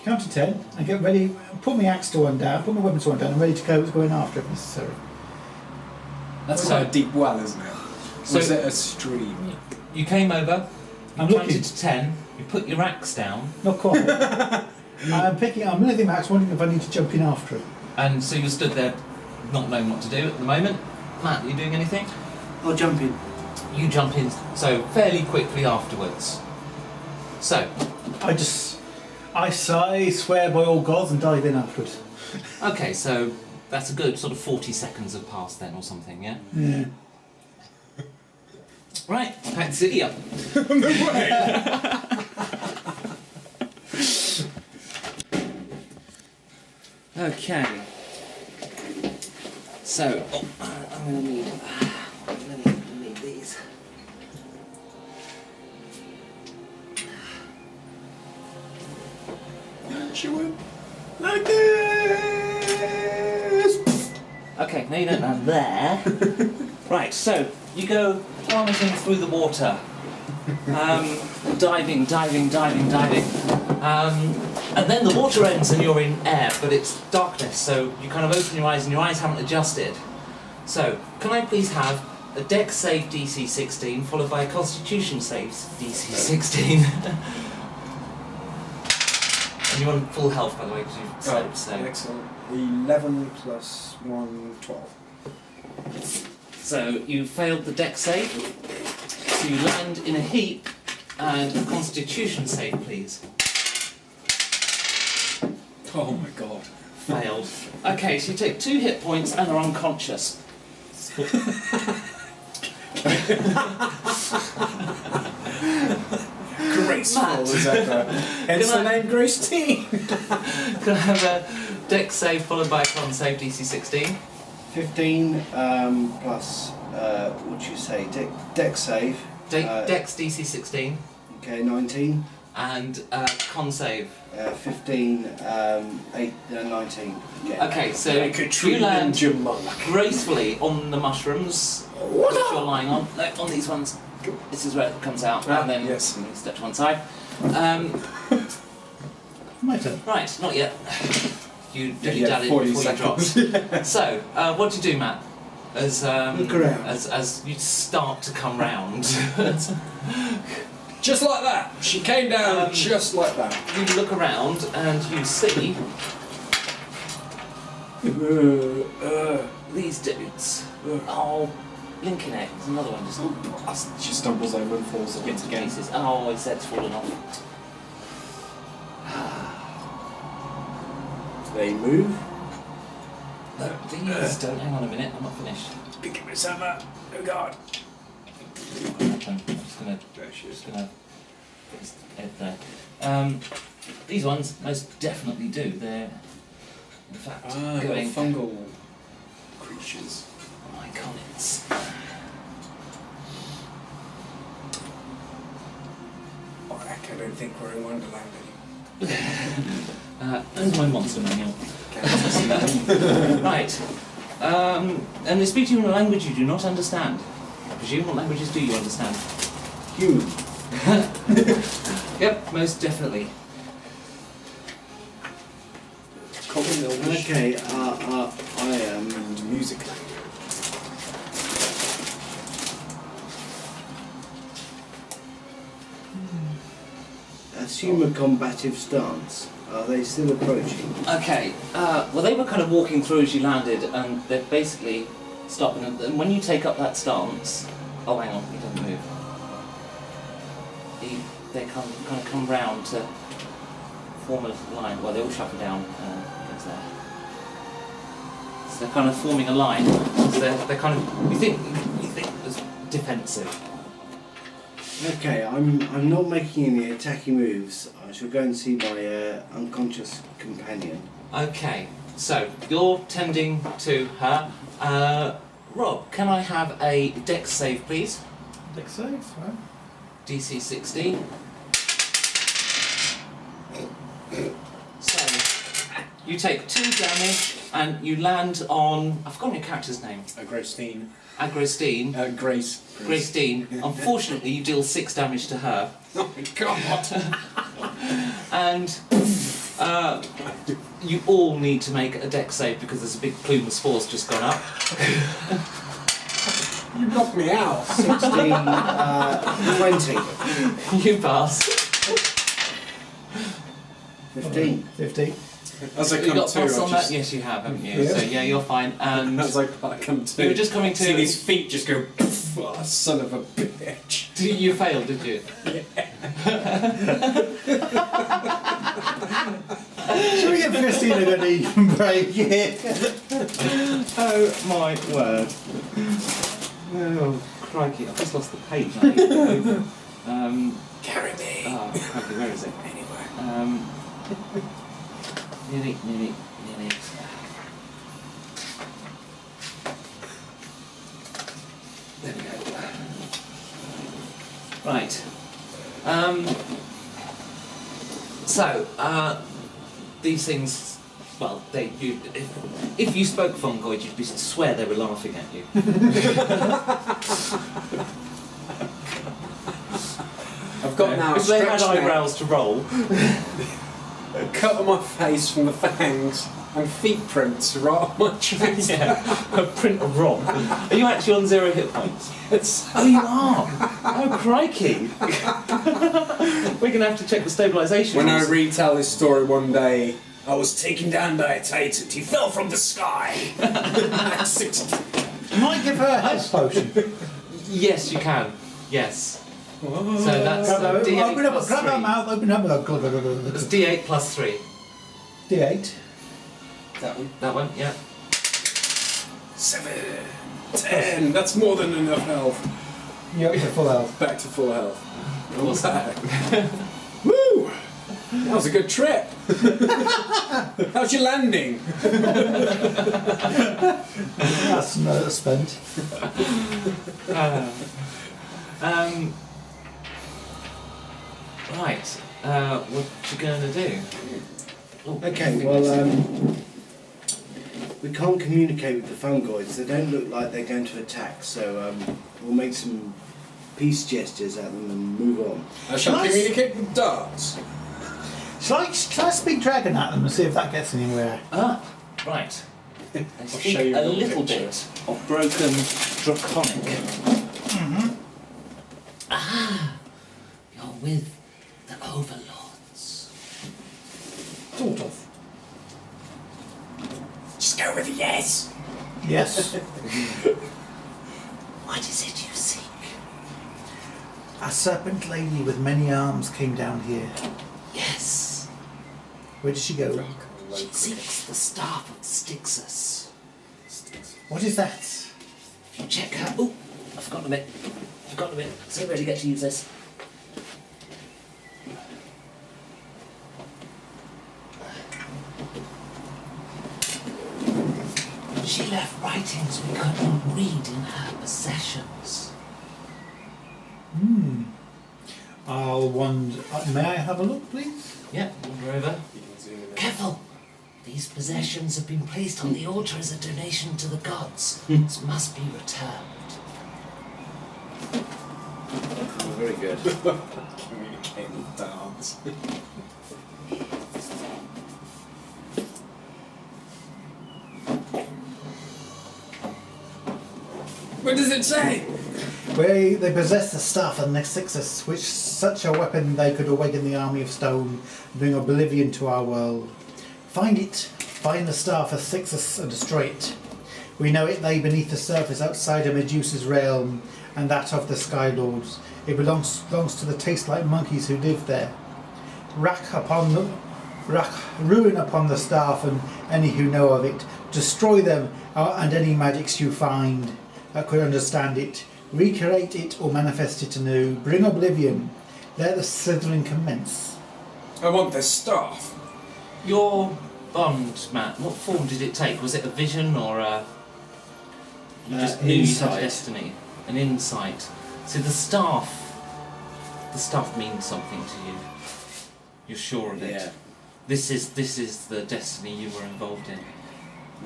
Count to 10 and get ready. Put my axe to one down, put my weapon to one down, and ready to go in after if necessary. That's quite a deep well, isn't it? So- Or is it a stream? You came over, you I'm counted looking. to 10, you put your axe down, Not quite. I'm lifting my axe, wondering if I need to jump in after it. and so you stood there not knowing what to do at the moment. Matt, are you doing anything? I'll jump in. You jump in, so fairly quickly afterwards. So, I sigh, swear by all gods, and dive in afterwards. okay, so that's a good sort of 40 seconds have passed then or something, yeah? Yeah. Right, pack the city up. Okay. So, I'm going to need these. She went like this. Okay, now you don't land there. Right, so you go plummeting through the water. Diving. And then the water ends and you're in air, but it's darkness, so you kind of open your eyes and your eyes haven't adjusted. So, can I please have a Dex save DC 16 followed by a Constitution save DC 16? And you want full health, by the way, because you've slept, so... Excellent. 11 plus 1, 12. So, you failed the Dex save, so you land in a heap, and a Constitution save, please. Oh my god. Failed. Okay, so you take 2 hit points and are unconscious. Graceful, Matt. is that hence the name Grace T. Can I have a Dex save followed by a Con save DC 16? 15 plus, what do you say, Dex save. Dex DC 16 Okay, 19. and Con save. 15, 8, 19. Yeah. Okay, so Like a true you land ninja monk. gracefully on the mushrooms which you're lying on. No, on these ones. This is where it comes out, and then yes. you step to one side. My turn. Right, not yet. You dilly Yeah, dally 40 before you drop. seconds. So, what do you do, Matt? As Look around. as you start to come round, Just like that. She came down just like that. you look around and you see these dudes. Oh, Lincoln Egg, there's another one just She stumbles over and falls gets to again. pieces. Oh, his head's fallen off. They move. No, these don't. Hang on a minute, I'm not finished. Picking myself up. Oh god. I'm just gonna get his head there. These ones most definitely do. They're in fact going. fungal creatures. Iconics. I don't think we're in Wonderland anymore. There's my monster manual. Right. And they speak to you in a language you do not understand. I presume, what languages do you understand? Human. Yep, most definitely. Common Elvish Okay, I am. and music language. Assume a combative stance. Are they still approaching? Okay, well they were kind of walking through as you landed and they're basically stopping. And when you take up that stance... Oh, hang on, he doesn't move. They kind of come round to form a little line. Well, they all shuffle down against there. So they're kind of forming a line. So they're kind of... You think it was defensive. Okay, I'm not making any attacking moves. I shall go and see my unconscious companion. Okay, so you're tending to her. Rob, can I have a Dex save, please? Dex save, right? DC 16. So, you take 2 damage and you land on... I've forgotten your character's name. Gracetine. Agrostine. Grace. Gracetine. Unfortunately, you deal 6 damage to her. Oh my god. And you all need to make a Dex save because there's a big plume of spores just gone up. You knocked me out. 16, 20. You pass. 15. 15. As I You come got to, plus I on that? just, Yes, you have, haven't you? Yeah. So yeah, you're fine. And as I come to, you were just coming to... see these feet just go. Oh, son of a bitch. You failed, did you? Should we get 15 and an even break here? Oh my word. Oh, crikey, I've just lost the page. Carry me. Oh, crikey, where is it? Anyway. Nearly. There we go. Right. These things, well, if you spoke Fungoid, you'd swear they were laughing at you. I've got now. If they had stretched neck, eyebrows to roll. a cut on my face from the fangs, and feet prints right on my chest. Yeah, a print of Rob. Are you actually on 0 hit points? It's Oh, you are? Oh, crikey. We're going to have to check the stabilisation. when I rules. retell this story one day, I was taken down by a titan. He fell from the sky. You might give her a health potion. Yes, you can. Yes. So that's D8 Open up, plus grab her 3. mouth, open up. It's D8 plus 3. D8. That one. That one, yeah. 7, 10. That's more than enough health. You're up to full health. Back to full health. What's that? Woo! That was a good trip. How's your landing? That's no spent. Right. What you going to do? Oh, Okay, well, we can't communicate with the fungoids. They don't look like they're going to attack, so we'll make some peace gestures at them and move on. I shall Nice. communicate with darts. Shall I speak dragon at them and see if that gets anywhere? Right. I I'll speak show you a a little picture. bit of broken draconic. You're with the overlords. Sort of. Just go with a yes. Yes. What is it you seek? A serpent lady with many arms came down here. Yes, Where did she go? she seeks the staff of Styxus. What is that? If you check her... Oh, I forgot a bit. See where to get to use this. She left writings we could not read in her possessions. I'll wander. May I have a look, please? Yeah, wander over. Careful! These possessions have been placed on the altar as a donation to the gods. This must be returned. Oh, very good. Communicate with darts. What does it say? Where they possess the staff of Nexixus, which such a weapon they could awaken the army of stone and bring oblivion to our world. Find it, find the staff of Styxus and destroy it. We know it lay beneath the surface outside of Medusa's realm and that of the Sky Lords. It belongs to the taste-like monkeys who live there. Ruin upon the staff and any who know of it. Destroy them and any magics you find that could understand it. Recreate it or manifest it anew. Bring oblivion. Let the slithering commence. I want this staff. Your bond, Matt, what form did it take? Was it a vision or a... You just knew you had insight. destiny? An insight. So the staff means something to you. You're sure of it. Yeah. This is the destiny you were involved in.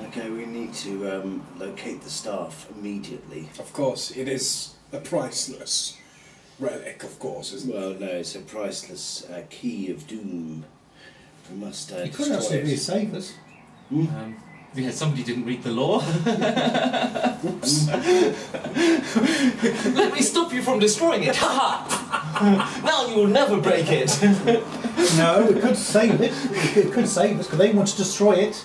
Okay, we need to locate the staff immediately. Of course, it is a priceless relic, of course, isn't it? Well, no, it's a priceless key of doom. We must You could destroy actually it. be savers. Yeah, somebody didn't read the law. Let me stop you from destroying it. Ha! Now you will never break it. No, we could save it. It could save us because they want to destroy it.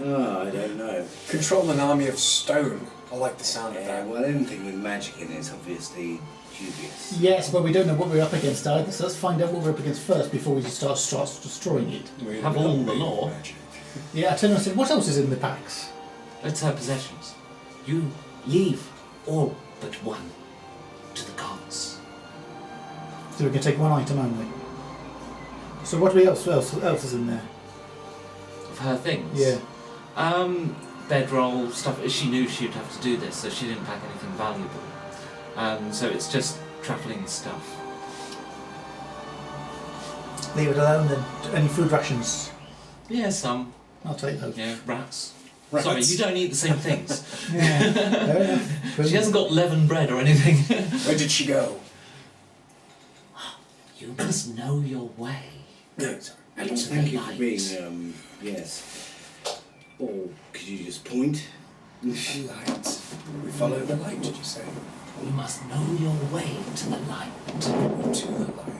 Oh, I don't know. Control an army of stone. I like the sound of Yeah, that. well, anything with magic in it is obviously dubious. Yes, but we don't know what we're up against either, so let's find out what we're up against first before we start destroying it. We Have all the law. Yeah, I turned around and said, what else is in the packs? It's her possessions. You leave all but one to the gods. So we can take one item only. So what else is in there? her things. Yeah. Bedroll stuff. She knew she'd have to do this, so she didn't pack anything valuable. So it's just travelling stuff. Leave it alone then. Any food rations? Yeah, some. I'll take those. Yeah, rats. Rats. Sorry, you don't eat the same things. Yeah. Fair enough. She hasn't got leavened bread or anything. Where did she go? You must know your way. No, sorry. Into Thank the you for light. being, yes. Or could you just point? The light. We follow the light, did you say? You must know your way to the light. To the light.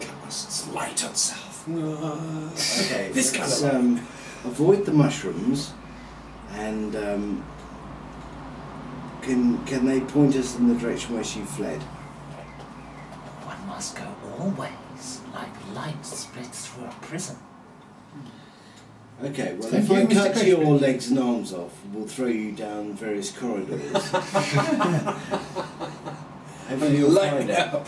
Casts light on self. Okay. This kind let's, of avoid the mushrooms, and can they point us in the direction where she fled? One must go all ways, like light splits through a prism. Okay, well, Thank if you, I Mr. cut Crispin. your legs and arms off, we'll throw you down various corridors. Hopefully you'll light find it. up.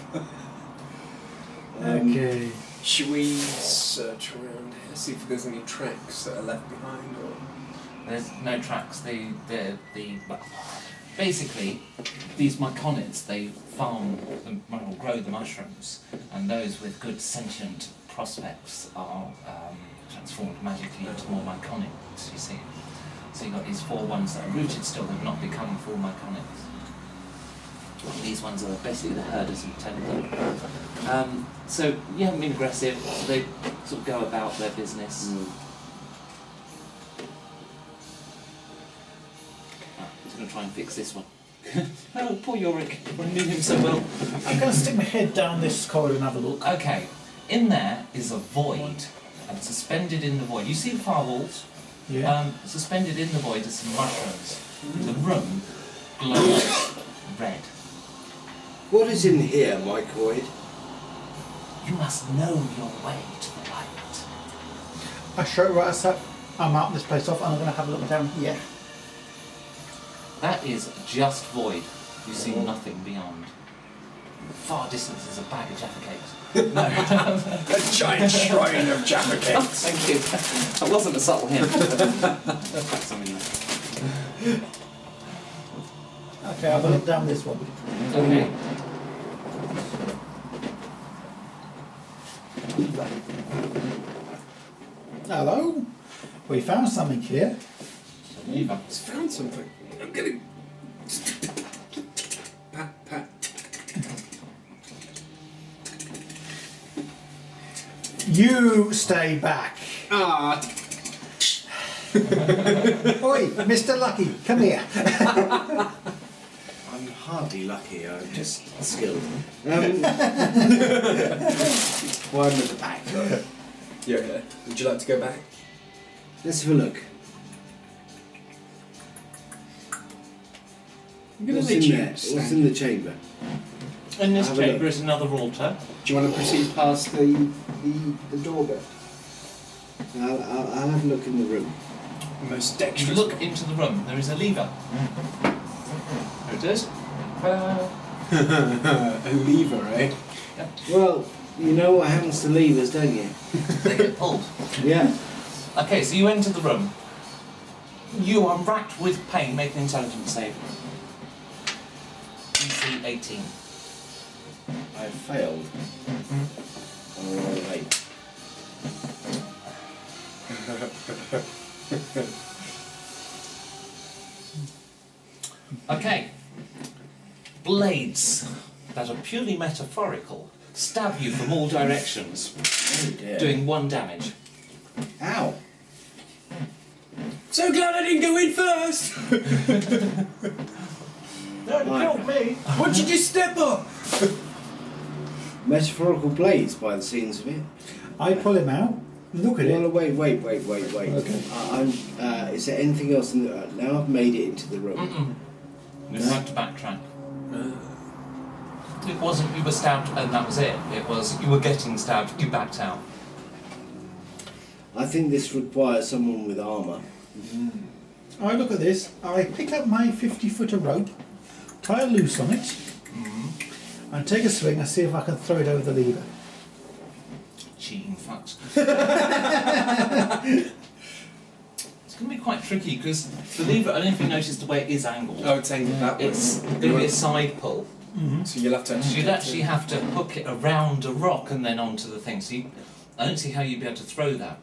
Okay. Should we search around here, see if there's any tracks that are left behind, or There's no tracks. Well, basically, these myconids, they farm or grow the mushrooms, and those with good sentient prospects are transformed magically into more myconids, you see. So you've got these 4 ones that are rooted still, they've not become full myconids. These ones are basically the herders who tend them. So you haven't been aggressive, so they sort of go about their business. I'm going to try and fix this one. Oh, poor Yorick. I knew him so well. I'm going to stick my head down this corridor and have a look. Okay, in there is a void, and suspended in the void. You see the far walls? Yeah. Suspended in the void are some mushrooms. The room glows red. What is in here, mycoid? You must know your way to the light. I show right as I'm marking this place off and I'm going to have a look down here. That is just void. You see nothing beyond. Far distance is a bag of Jaffa cakes. No. a giant shrine of Jaffa Oh, cakes? thank you. That wasn't a subtle hint. That's something else. Okay, I'll have a look down this one. Okay. Hello. We found something here. Lever. It's found something. I'm getting. Pat, pat. You stay back. Ah, Oi, Mr. Lucky, come here. I'm hardly lucky, I'm just skilled. Well, I'm at the back. yeah, okay. Would you like to go back? Let's have a look. I'm gonna What's let in you there? What's stand. in the chamber? In this Have a chamber look. is another altar. Do you want to proceed past the door bit? I'll have a look in the room. Most You dexterous. look into the room. There is a lever. There it is. a lever, eh? Well, you know what happens to levers, don't you? They get pulled. Yeah. Okay, so you enter the room. You are racked with pain. Make an intelligence save. DC 18. I failed. On a roll of 8. Okay. Blades that are purely metaphorical stab you from all directions, Oh dear. doing 1 damage. Ow! So glad I didn't go in first! Don't kill me. What did you step on? Metaphorical blades by the scenes of it. I pull him out. Look at Well, it. wait. Okay. Is there anything else in the... now I've made it into the room. You had to backtrack. It wasn't you were stabbed and that was it. It was you were getting stabbed, you backed out. I think this requires someone with armour. I look at this. I pick up my 50-footer rope, tie a loose on it, and take a swing and see if I can throw it over the lever. Cheating fucks. It's going to be quite tricky because the lever, I don't know if you noticed the way it is angled. Oh, it's angled that way. It's going to be a side pull. So you'll have to. So you'd actually have to hook it around a rock and then onto the thing. So I don't see how you'd be able to throw that.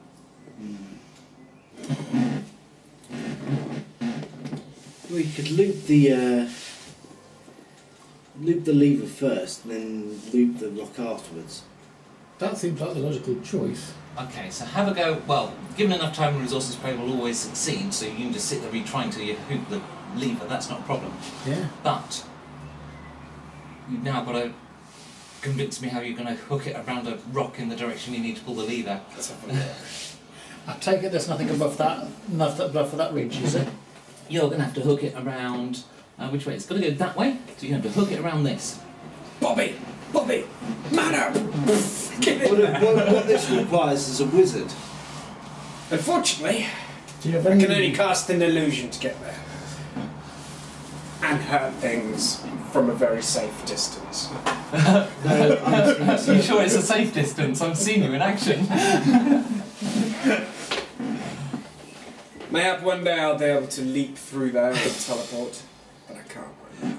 Well, you could loop the lever first, and then loop the rock afterwards. That seems like the logical choice. Okay, so have a go. Well, given enough time and resources, play will always succeed. So you can just sit there retrying till you hook the lever. That's not a problem. Yeah. But you've now got to convince me how you're going to hook it around a rock in the direction you need to pull the lever. Let's have a look. I take it there's nothing above that ridge, is it? You're going to have to hook it around. Which way? It's got to go that way. So you have to hook it around this. Bobby! Bobby! Man up! Give it back. What this requires is a wizard. Unfortunately, Do you have I any? can only cast an illusion to get there. And hurt things from a very safe distance. No, Are you sure it's a safe distance? I've seen you in action. Mayhap one day I'll be able to leap through there and teleport, but I can't.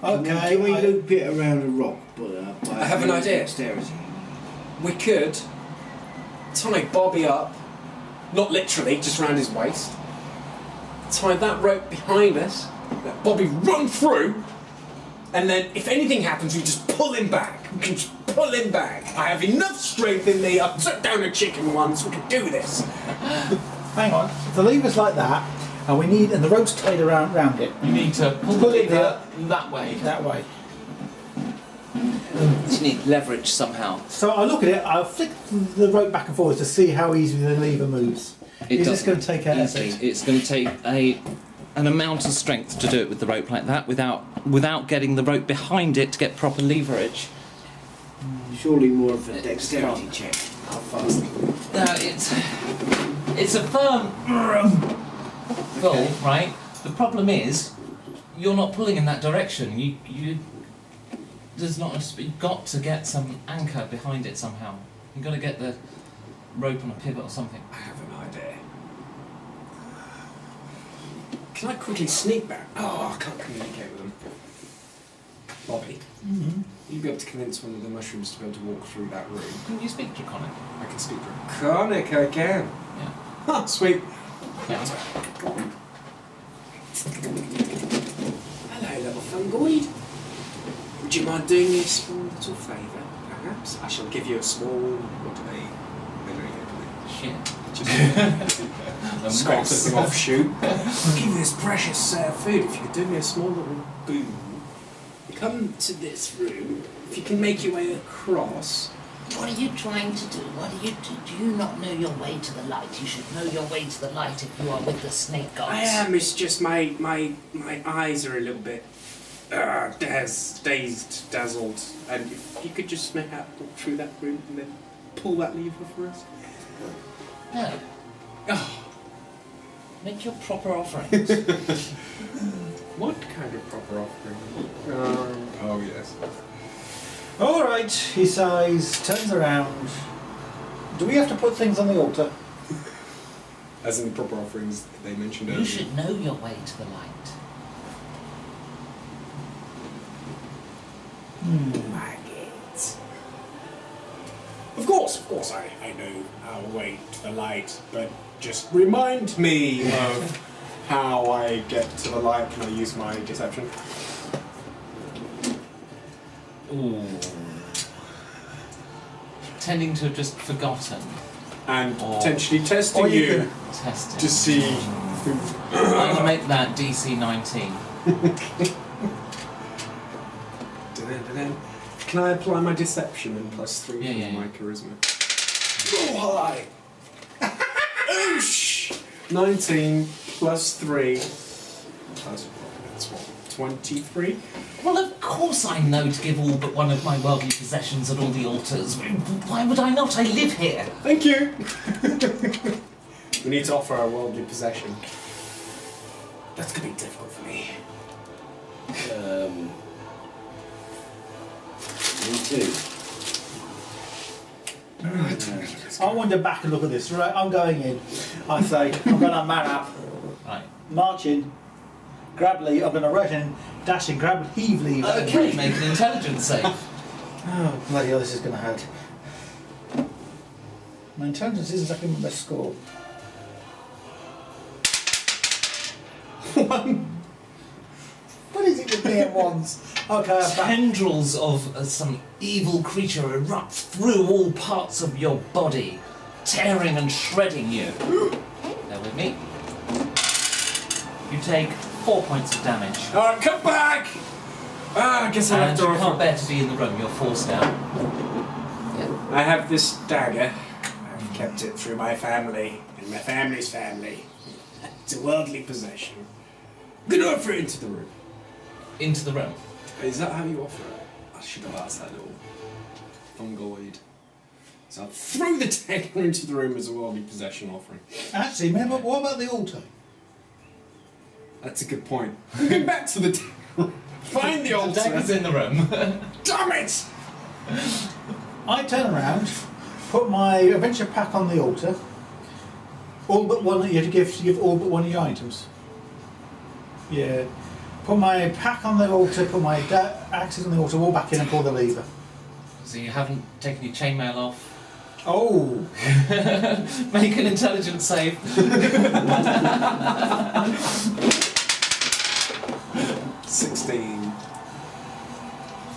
Okay, can we loop it around a rock? But, I have an idea. Dexterity. We could tie Bobby up, not literally, just around his waist, tie that rope behind us, let Bobby run through, and then if anything happens, we just pull him back. We can just pull him back. I have enough strength in me. I took down a chicken once. We can do this. Hang on. If the lever's like that, and the rope's tied around it. You need to pull the lever that way. That way. You need leverage somehow. So I look at it. I'll flick the rope back and forward to see how easy the lever moves. Is this going to take easily. It's going to take an amount of strength to do it with the rope like that, without getting the rope behind it to get proper leverage. Surely more of a dexterity check. How fast? No, it's a firm pull, right? The problem is you're not pulling in that direction. You've got to get some anchor behind it somehow. You've got to get the rope on a pivot or something. I have an idea. Can I quickly sneak back? Oh, I can't communicate with them. Bobby, you'd be able to convince one of the mushrooms to be able to walk through that room. Can you speak Draconic? I can speak Draconic, I can. Yeah. Huh, sweet. Yeah. Hello, little fungoid. Would you mind doing me a small little favour, perhaps? I shall give you a small... What do they don't Shit. Just scrape something offshoot. I'll give you this precious food if you could do me a small little boon. Come to this room. If you can make your way across. What are you trying to do? What do you do? Do you not know your way to the light? You should know your way to the light if you are with the snake gods. I am. It's just my eyes are a little bit dazed, dazzled. And if you could just make out walk through that room and then pull that lever for us. No. Oh. Make your proper offerings. What kind of proper offering? Oh yes. All right. He sighs, turns around. Do we have to put things on the altar? As in the proper offerings they mentioned earlier. You should know your way to the light. Maggots. Of course, I know our way to the light, but just remind me of how I get to the light. Can I use my deception? Ooh. Tending to have just forgotten. And Or- potentially testing or you you Testing. to see. I'm going to make that DC 19. Dun-dun-dun-dun. Can I apply my deception and +3 Yeah, for yeah. my charisma? Roll high! Oosh! 19 +3. That's what? 23? Well, of course I know to give all but one of my worldly possessions at all the altars. Why would I not? I live here. Thank you! We need to offer a worldly possession. That's going to be difficult for me. 2. I wander back and look at this. Right, I'm going in. I say, I'm going to man up, Right. march in, grab lever. I'm going to rush in, dash in, grab heave lever. Okay, make an intelligence save. Oh, bloody hell, this is going to hurt. My intelligence isn't exactly my best score. 1. What is it with me and ones? Okay, I'm back. Tendrils of some evil creature erupt through all parts of your body, tearing and shredding you. Bear with me. You take 4 points of damage. Alright, come back! I guess I'll have And to you offer. can't bear to be in the room, you're forced out. I have this dagger. I've kept it through my family and my family's family. It's a worldly possession. I'm gonna offer it into the room. Into the room. Is that how you offer it? I should have asked that little fungoid. So I'll throw the dagger into the room as a worldly possession offering. Actually, remember, what about the altar? That's a good point. Go back to the dagger. Find the The altar. dagger's in the room. Damn it! I turn around, put my adventure pack on the altar. All but one. You have to give all but one of your items. Yeah. Put my pack on the altar. Put my axes on the altar. Walk back in and pull the lever. So you haven't taken your chainmail off. Oh. Make an intelligence save. 16.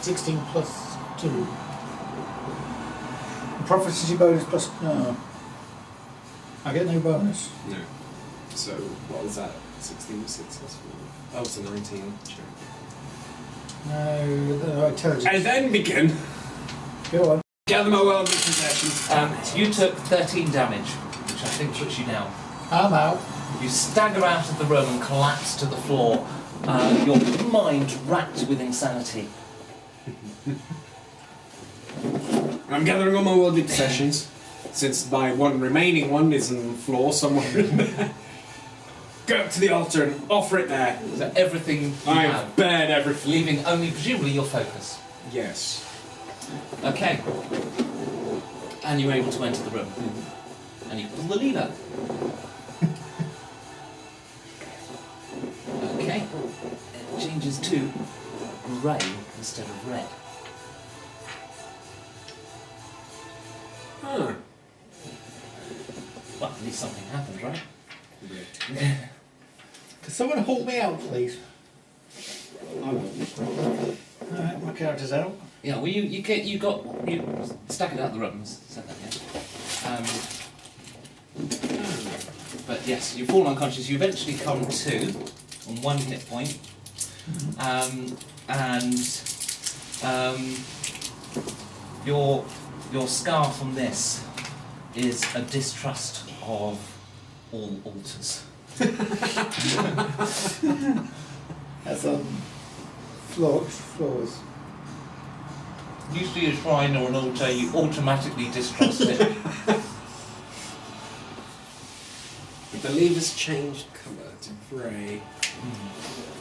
16 plus 2. Proficiency bonus plus. No. I get no bonus. No. So, what was that? 16 successful. Oh, it's a 19. Sure. No, intelligence. I then begin. Go on. Gather my worldly possessions. You took 13 damage, which I think puts you down. I'm out. You stagger out of the room and collapse to the floor, your mind racked with insanity. I'm gathering all my worldly possessions, since my one remaining one is on the floor somewhere in there. Go up to the altar and offer it there. So everything you I have, have bared everything. leaving only presumably your focus. Yes. Okay. And you're able to enter the room. And you pull the lever. Okay. It changes to grey instead of red. Huh. Well, at least something happened, right? Can someone haul me out, please? I will. Alright, my character's out. Yeah, well, you staggered out the room. Said that, yeah. But yes, you fall unconscious. You eventually come to on 1 hit point, your scar from this is a distrust of all altars. That's on floors. You see a shrine or an altar, you automatically distrust it. The lever's changed colour to grey.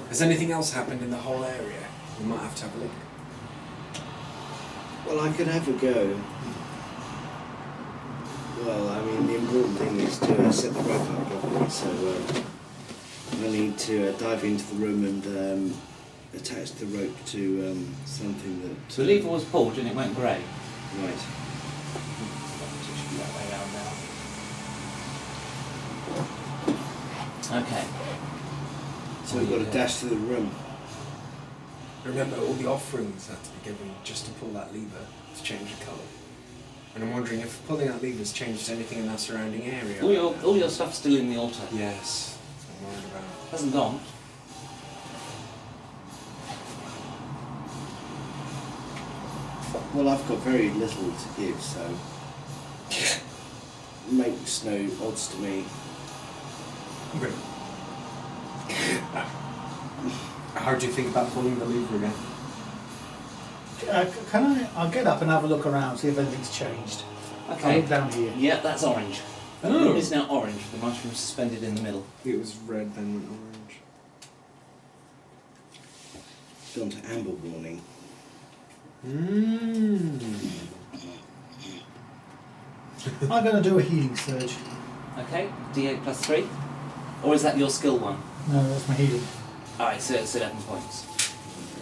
Has anything else happened in the whole area? We might have to have a look. Well, I could have a go. Well, I mean, the important thing is to set the rope up properly, so I need to dive into the room and attach the rope to something that... The lever was pulled and it went grey. Right. That way around now. Okay. So we've got to dash to the room. Remember, all the offerings had to be given just to pull that lever to change the colour. And I'm wondering if pulling that lever has changed anything in our surrounding area. All your stuff's still in the altar. Yes, that's what I'm worried about. Hasn't gone. Well, I've got very little to give, so... makes no odds to me. Okay. How do you think about pulling the lever again? I'll get up and have a look around, see if anything's changed. I'll Okay. look down here. Yeah, that's orange. The Oh. room is now orange. The mushroom suspended in the middle. It was red, then went orange. Gone to amber warning. I'm going to do a healing surge. Okay, D8 plus 3. Or is that your skill one? No, that's my healing. Alright, so it's 11 points.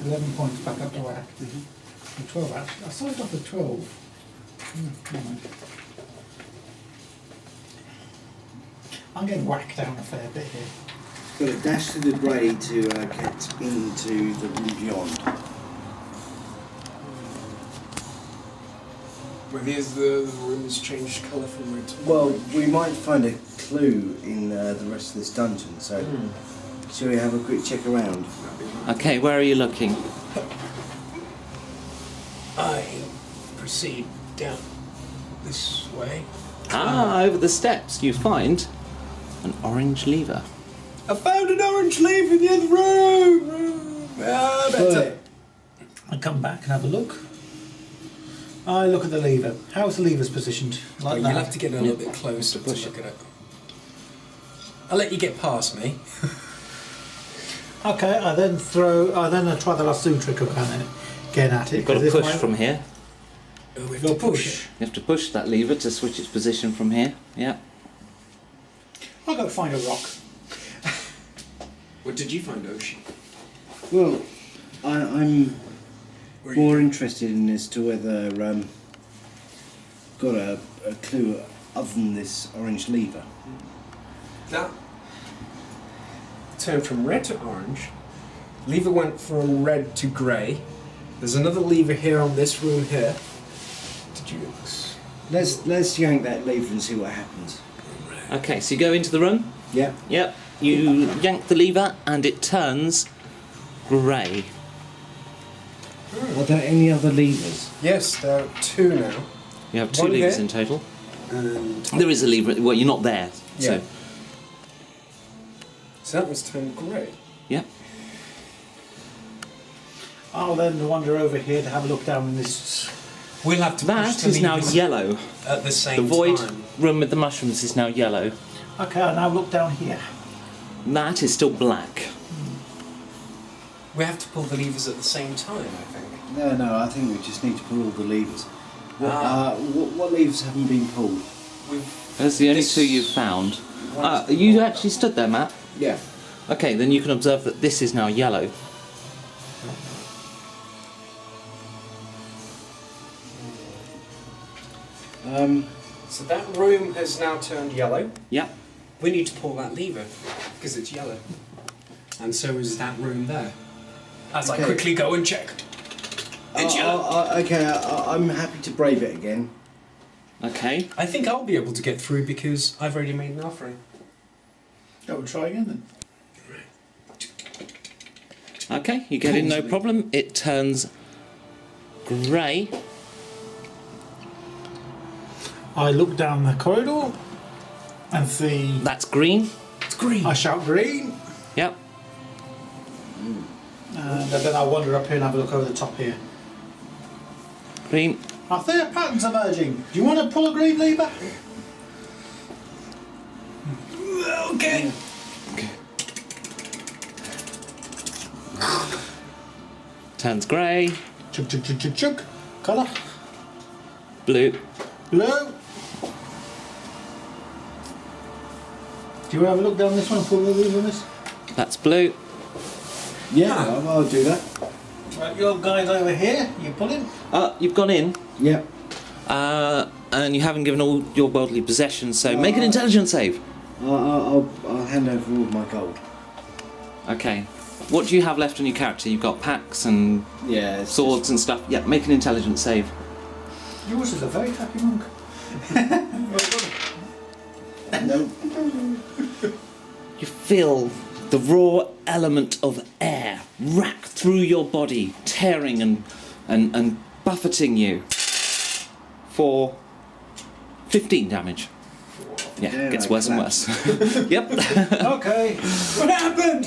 11 points back up to whack. 12 actually. I started off with 12. Never mind. I'm getting whacked down a fair bit here. Got to dash to the grey to get into the room beyond. Well, here's the room has changed colour from red to white. Well, we might find a clue in the rest of this dungeon, so shall we have a quick check around? Okay, where are you looking? I proceed down this way. Ah, over the steps you find an orange lever. I found an orange leaf in the other room! Ah, better. I come back and have a look. I look at the lever. How's the lever's positioned? Like You'll that? have to get a little bit closer to push look at it. I'll let you get past me. Okay, I then try the lasso trick of kind of getting at it. You've got to 'cause this push might- from here. Oh, we have Go to push push. it. You have to push that lever to switch its position from here. Yeah. I'll go find a rock. What did you find, Oshi? Well, I'm Where more interested in as to whether got a clue other than this orange lever. That turned from red to orange. Lever went from red to grey. There's another lever here on this room here. Did you? Let's yank that lever and see what happens. Okay, so you go into the room. Yeah. Yep. You yank the lever and it turns grey. Are there any other levers? Yes, there are two now. You have two One levers here. in total. And There is a lever. Well, you're not there. yeah. So, So that was turned grey. yeah. I'll then wander over here to have a look down in this. We'll have to push That the is now levers yellow. at the The same void time. room with the mushrooms is now yellow. Okay, I'll now look down here. That is still black. We have to pull the levers at the same time, I think. No, I think we just need to pull all the levers. Ah. What levers haven't been pulled? Those are the only This two you've found. one's You pulled. actually stood there, Matt. Yeah. Okay, then you can observe that this is now yellow. So that room has now turned yellow. Yep. We need to pull that lever because it's yellow. And so is that room there. As Okay. I quickly go and check. It's yellow. Okay, I'm happy to brave it again. Okay. I think I'll be able to get through because I've already made an offering. Oh, we'll try again then. Okay, you get in no problem. It turns grey. I look down the corridor and see. That's green. It's green. I shout green, Yep. and then I wander up here and have a look over the top here. Green. Are there patterns emerging? Do you want to pull a green lever? Okay. Turns grey. Chug, chug, chug, chug, chug. Colour. Blue. Blue. Do you want to have a look down this one and pull the lever on this? That's blue. Yeah, I'll do that. Right, your guy's over here. You pulling? You've gone in. Yeah. And you haven't given all your worldly possessions, so make an intelligence save. I'll hand over all of my gold. Okay. What do you have left on your character? You've got packs and Yeah. it's swords and stuff. Yeah, make an intelligence save. Yours is a very happy monk. just- No. You feel the raw element of air rack through your body, tearing and buffeting you for 15 damage. Yeah, Yeah, gets like worse and that. worse. Yep. Okay. What happened?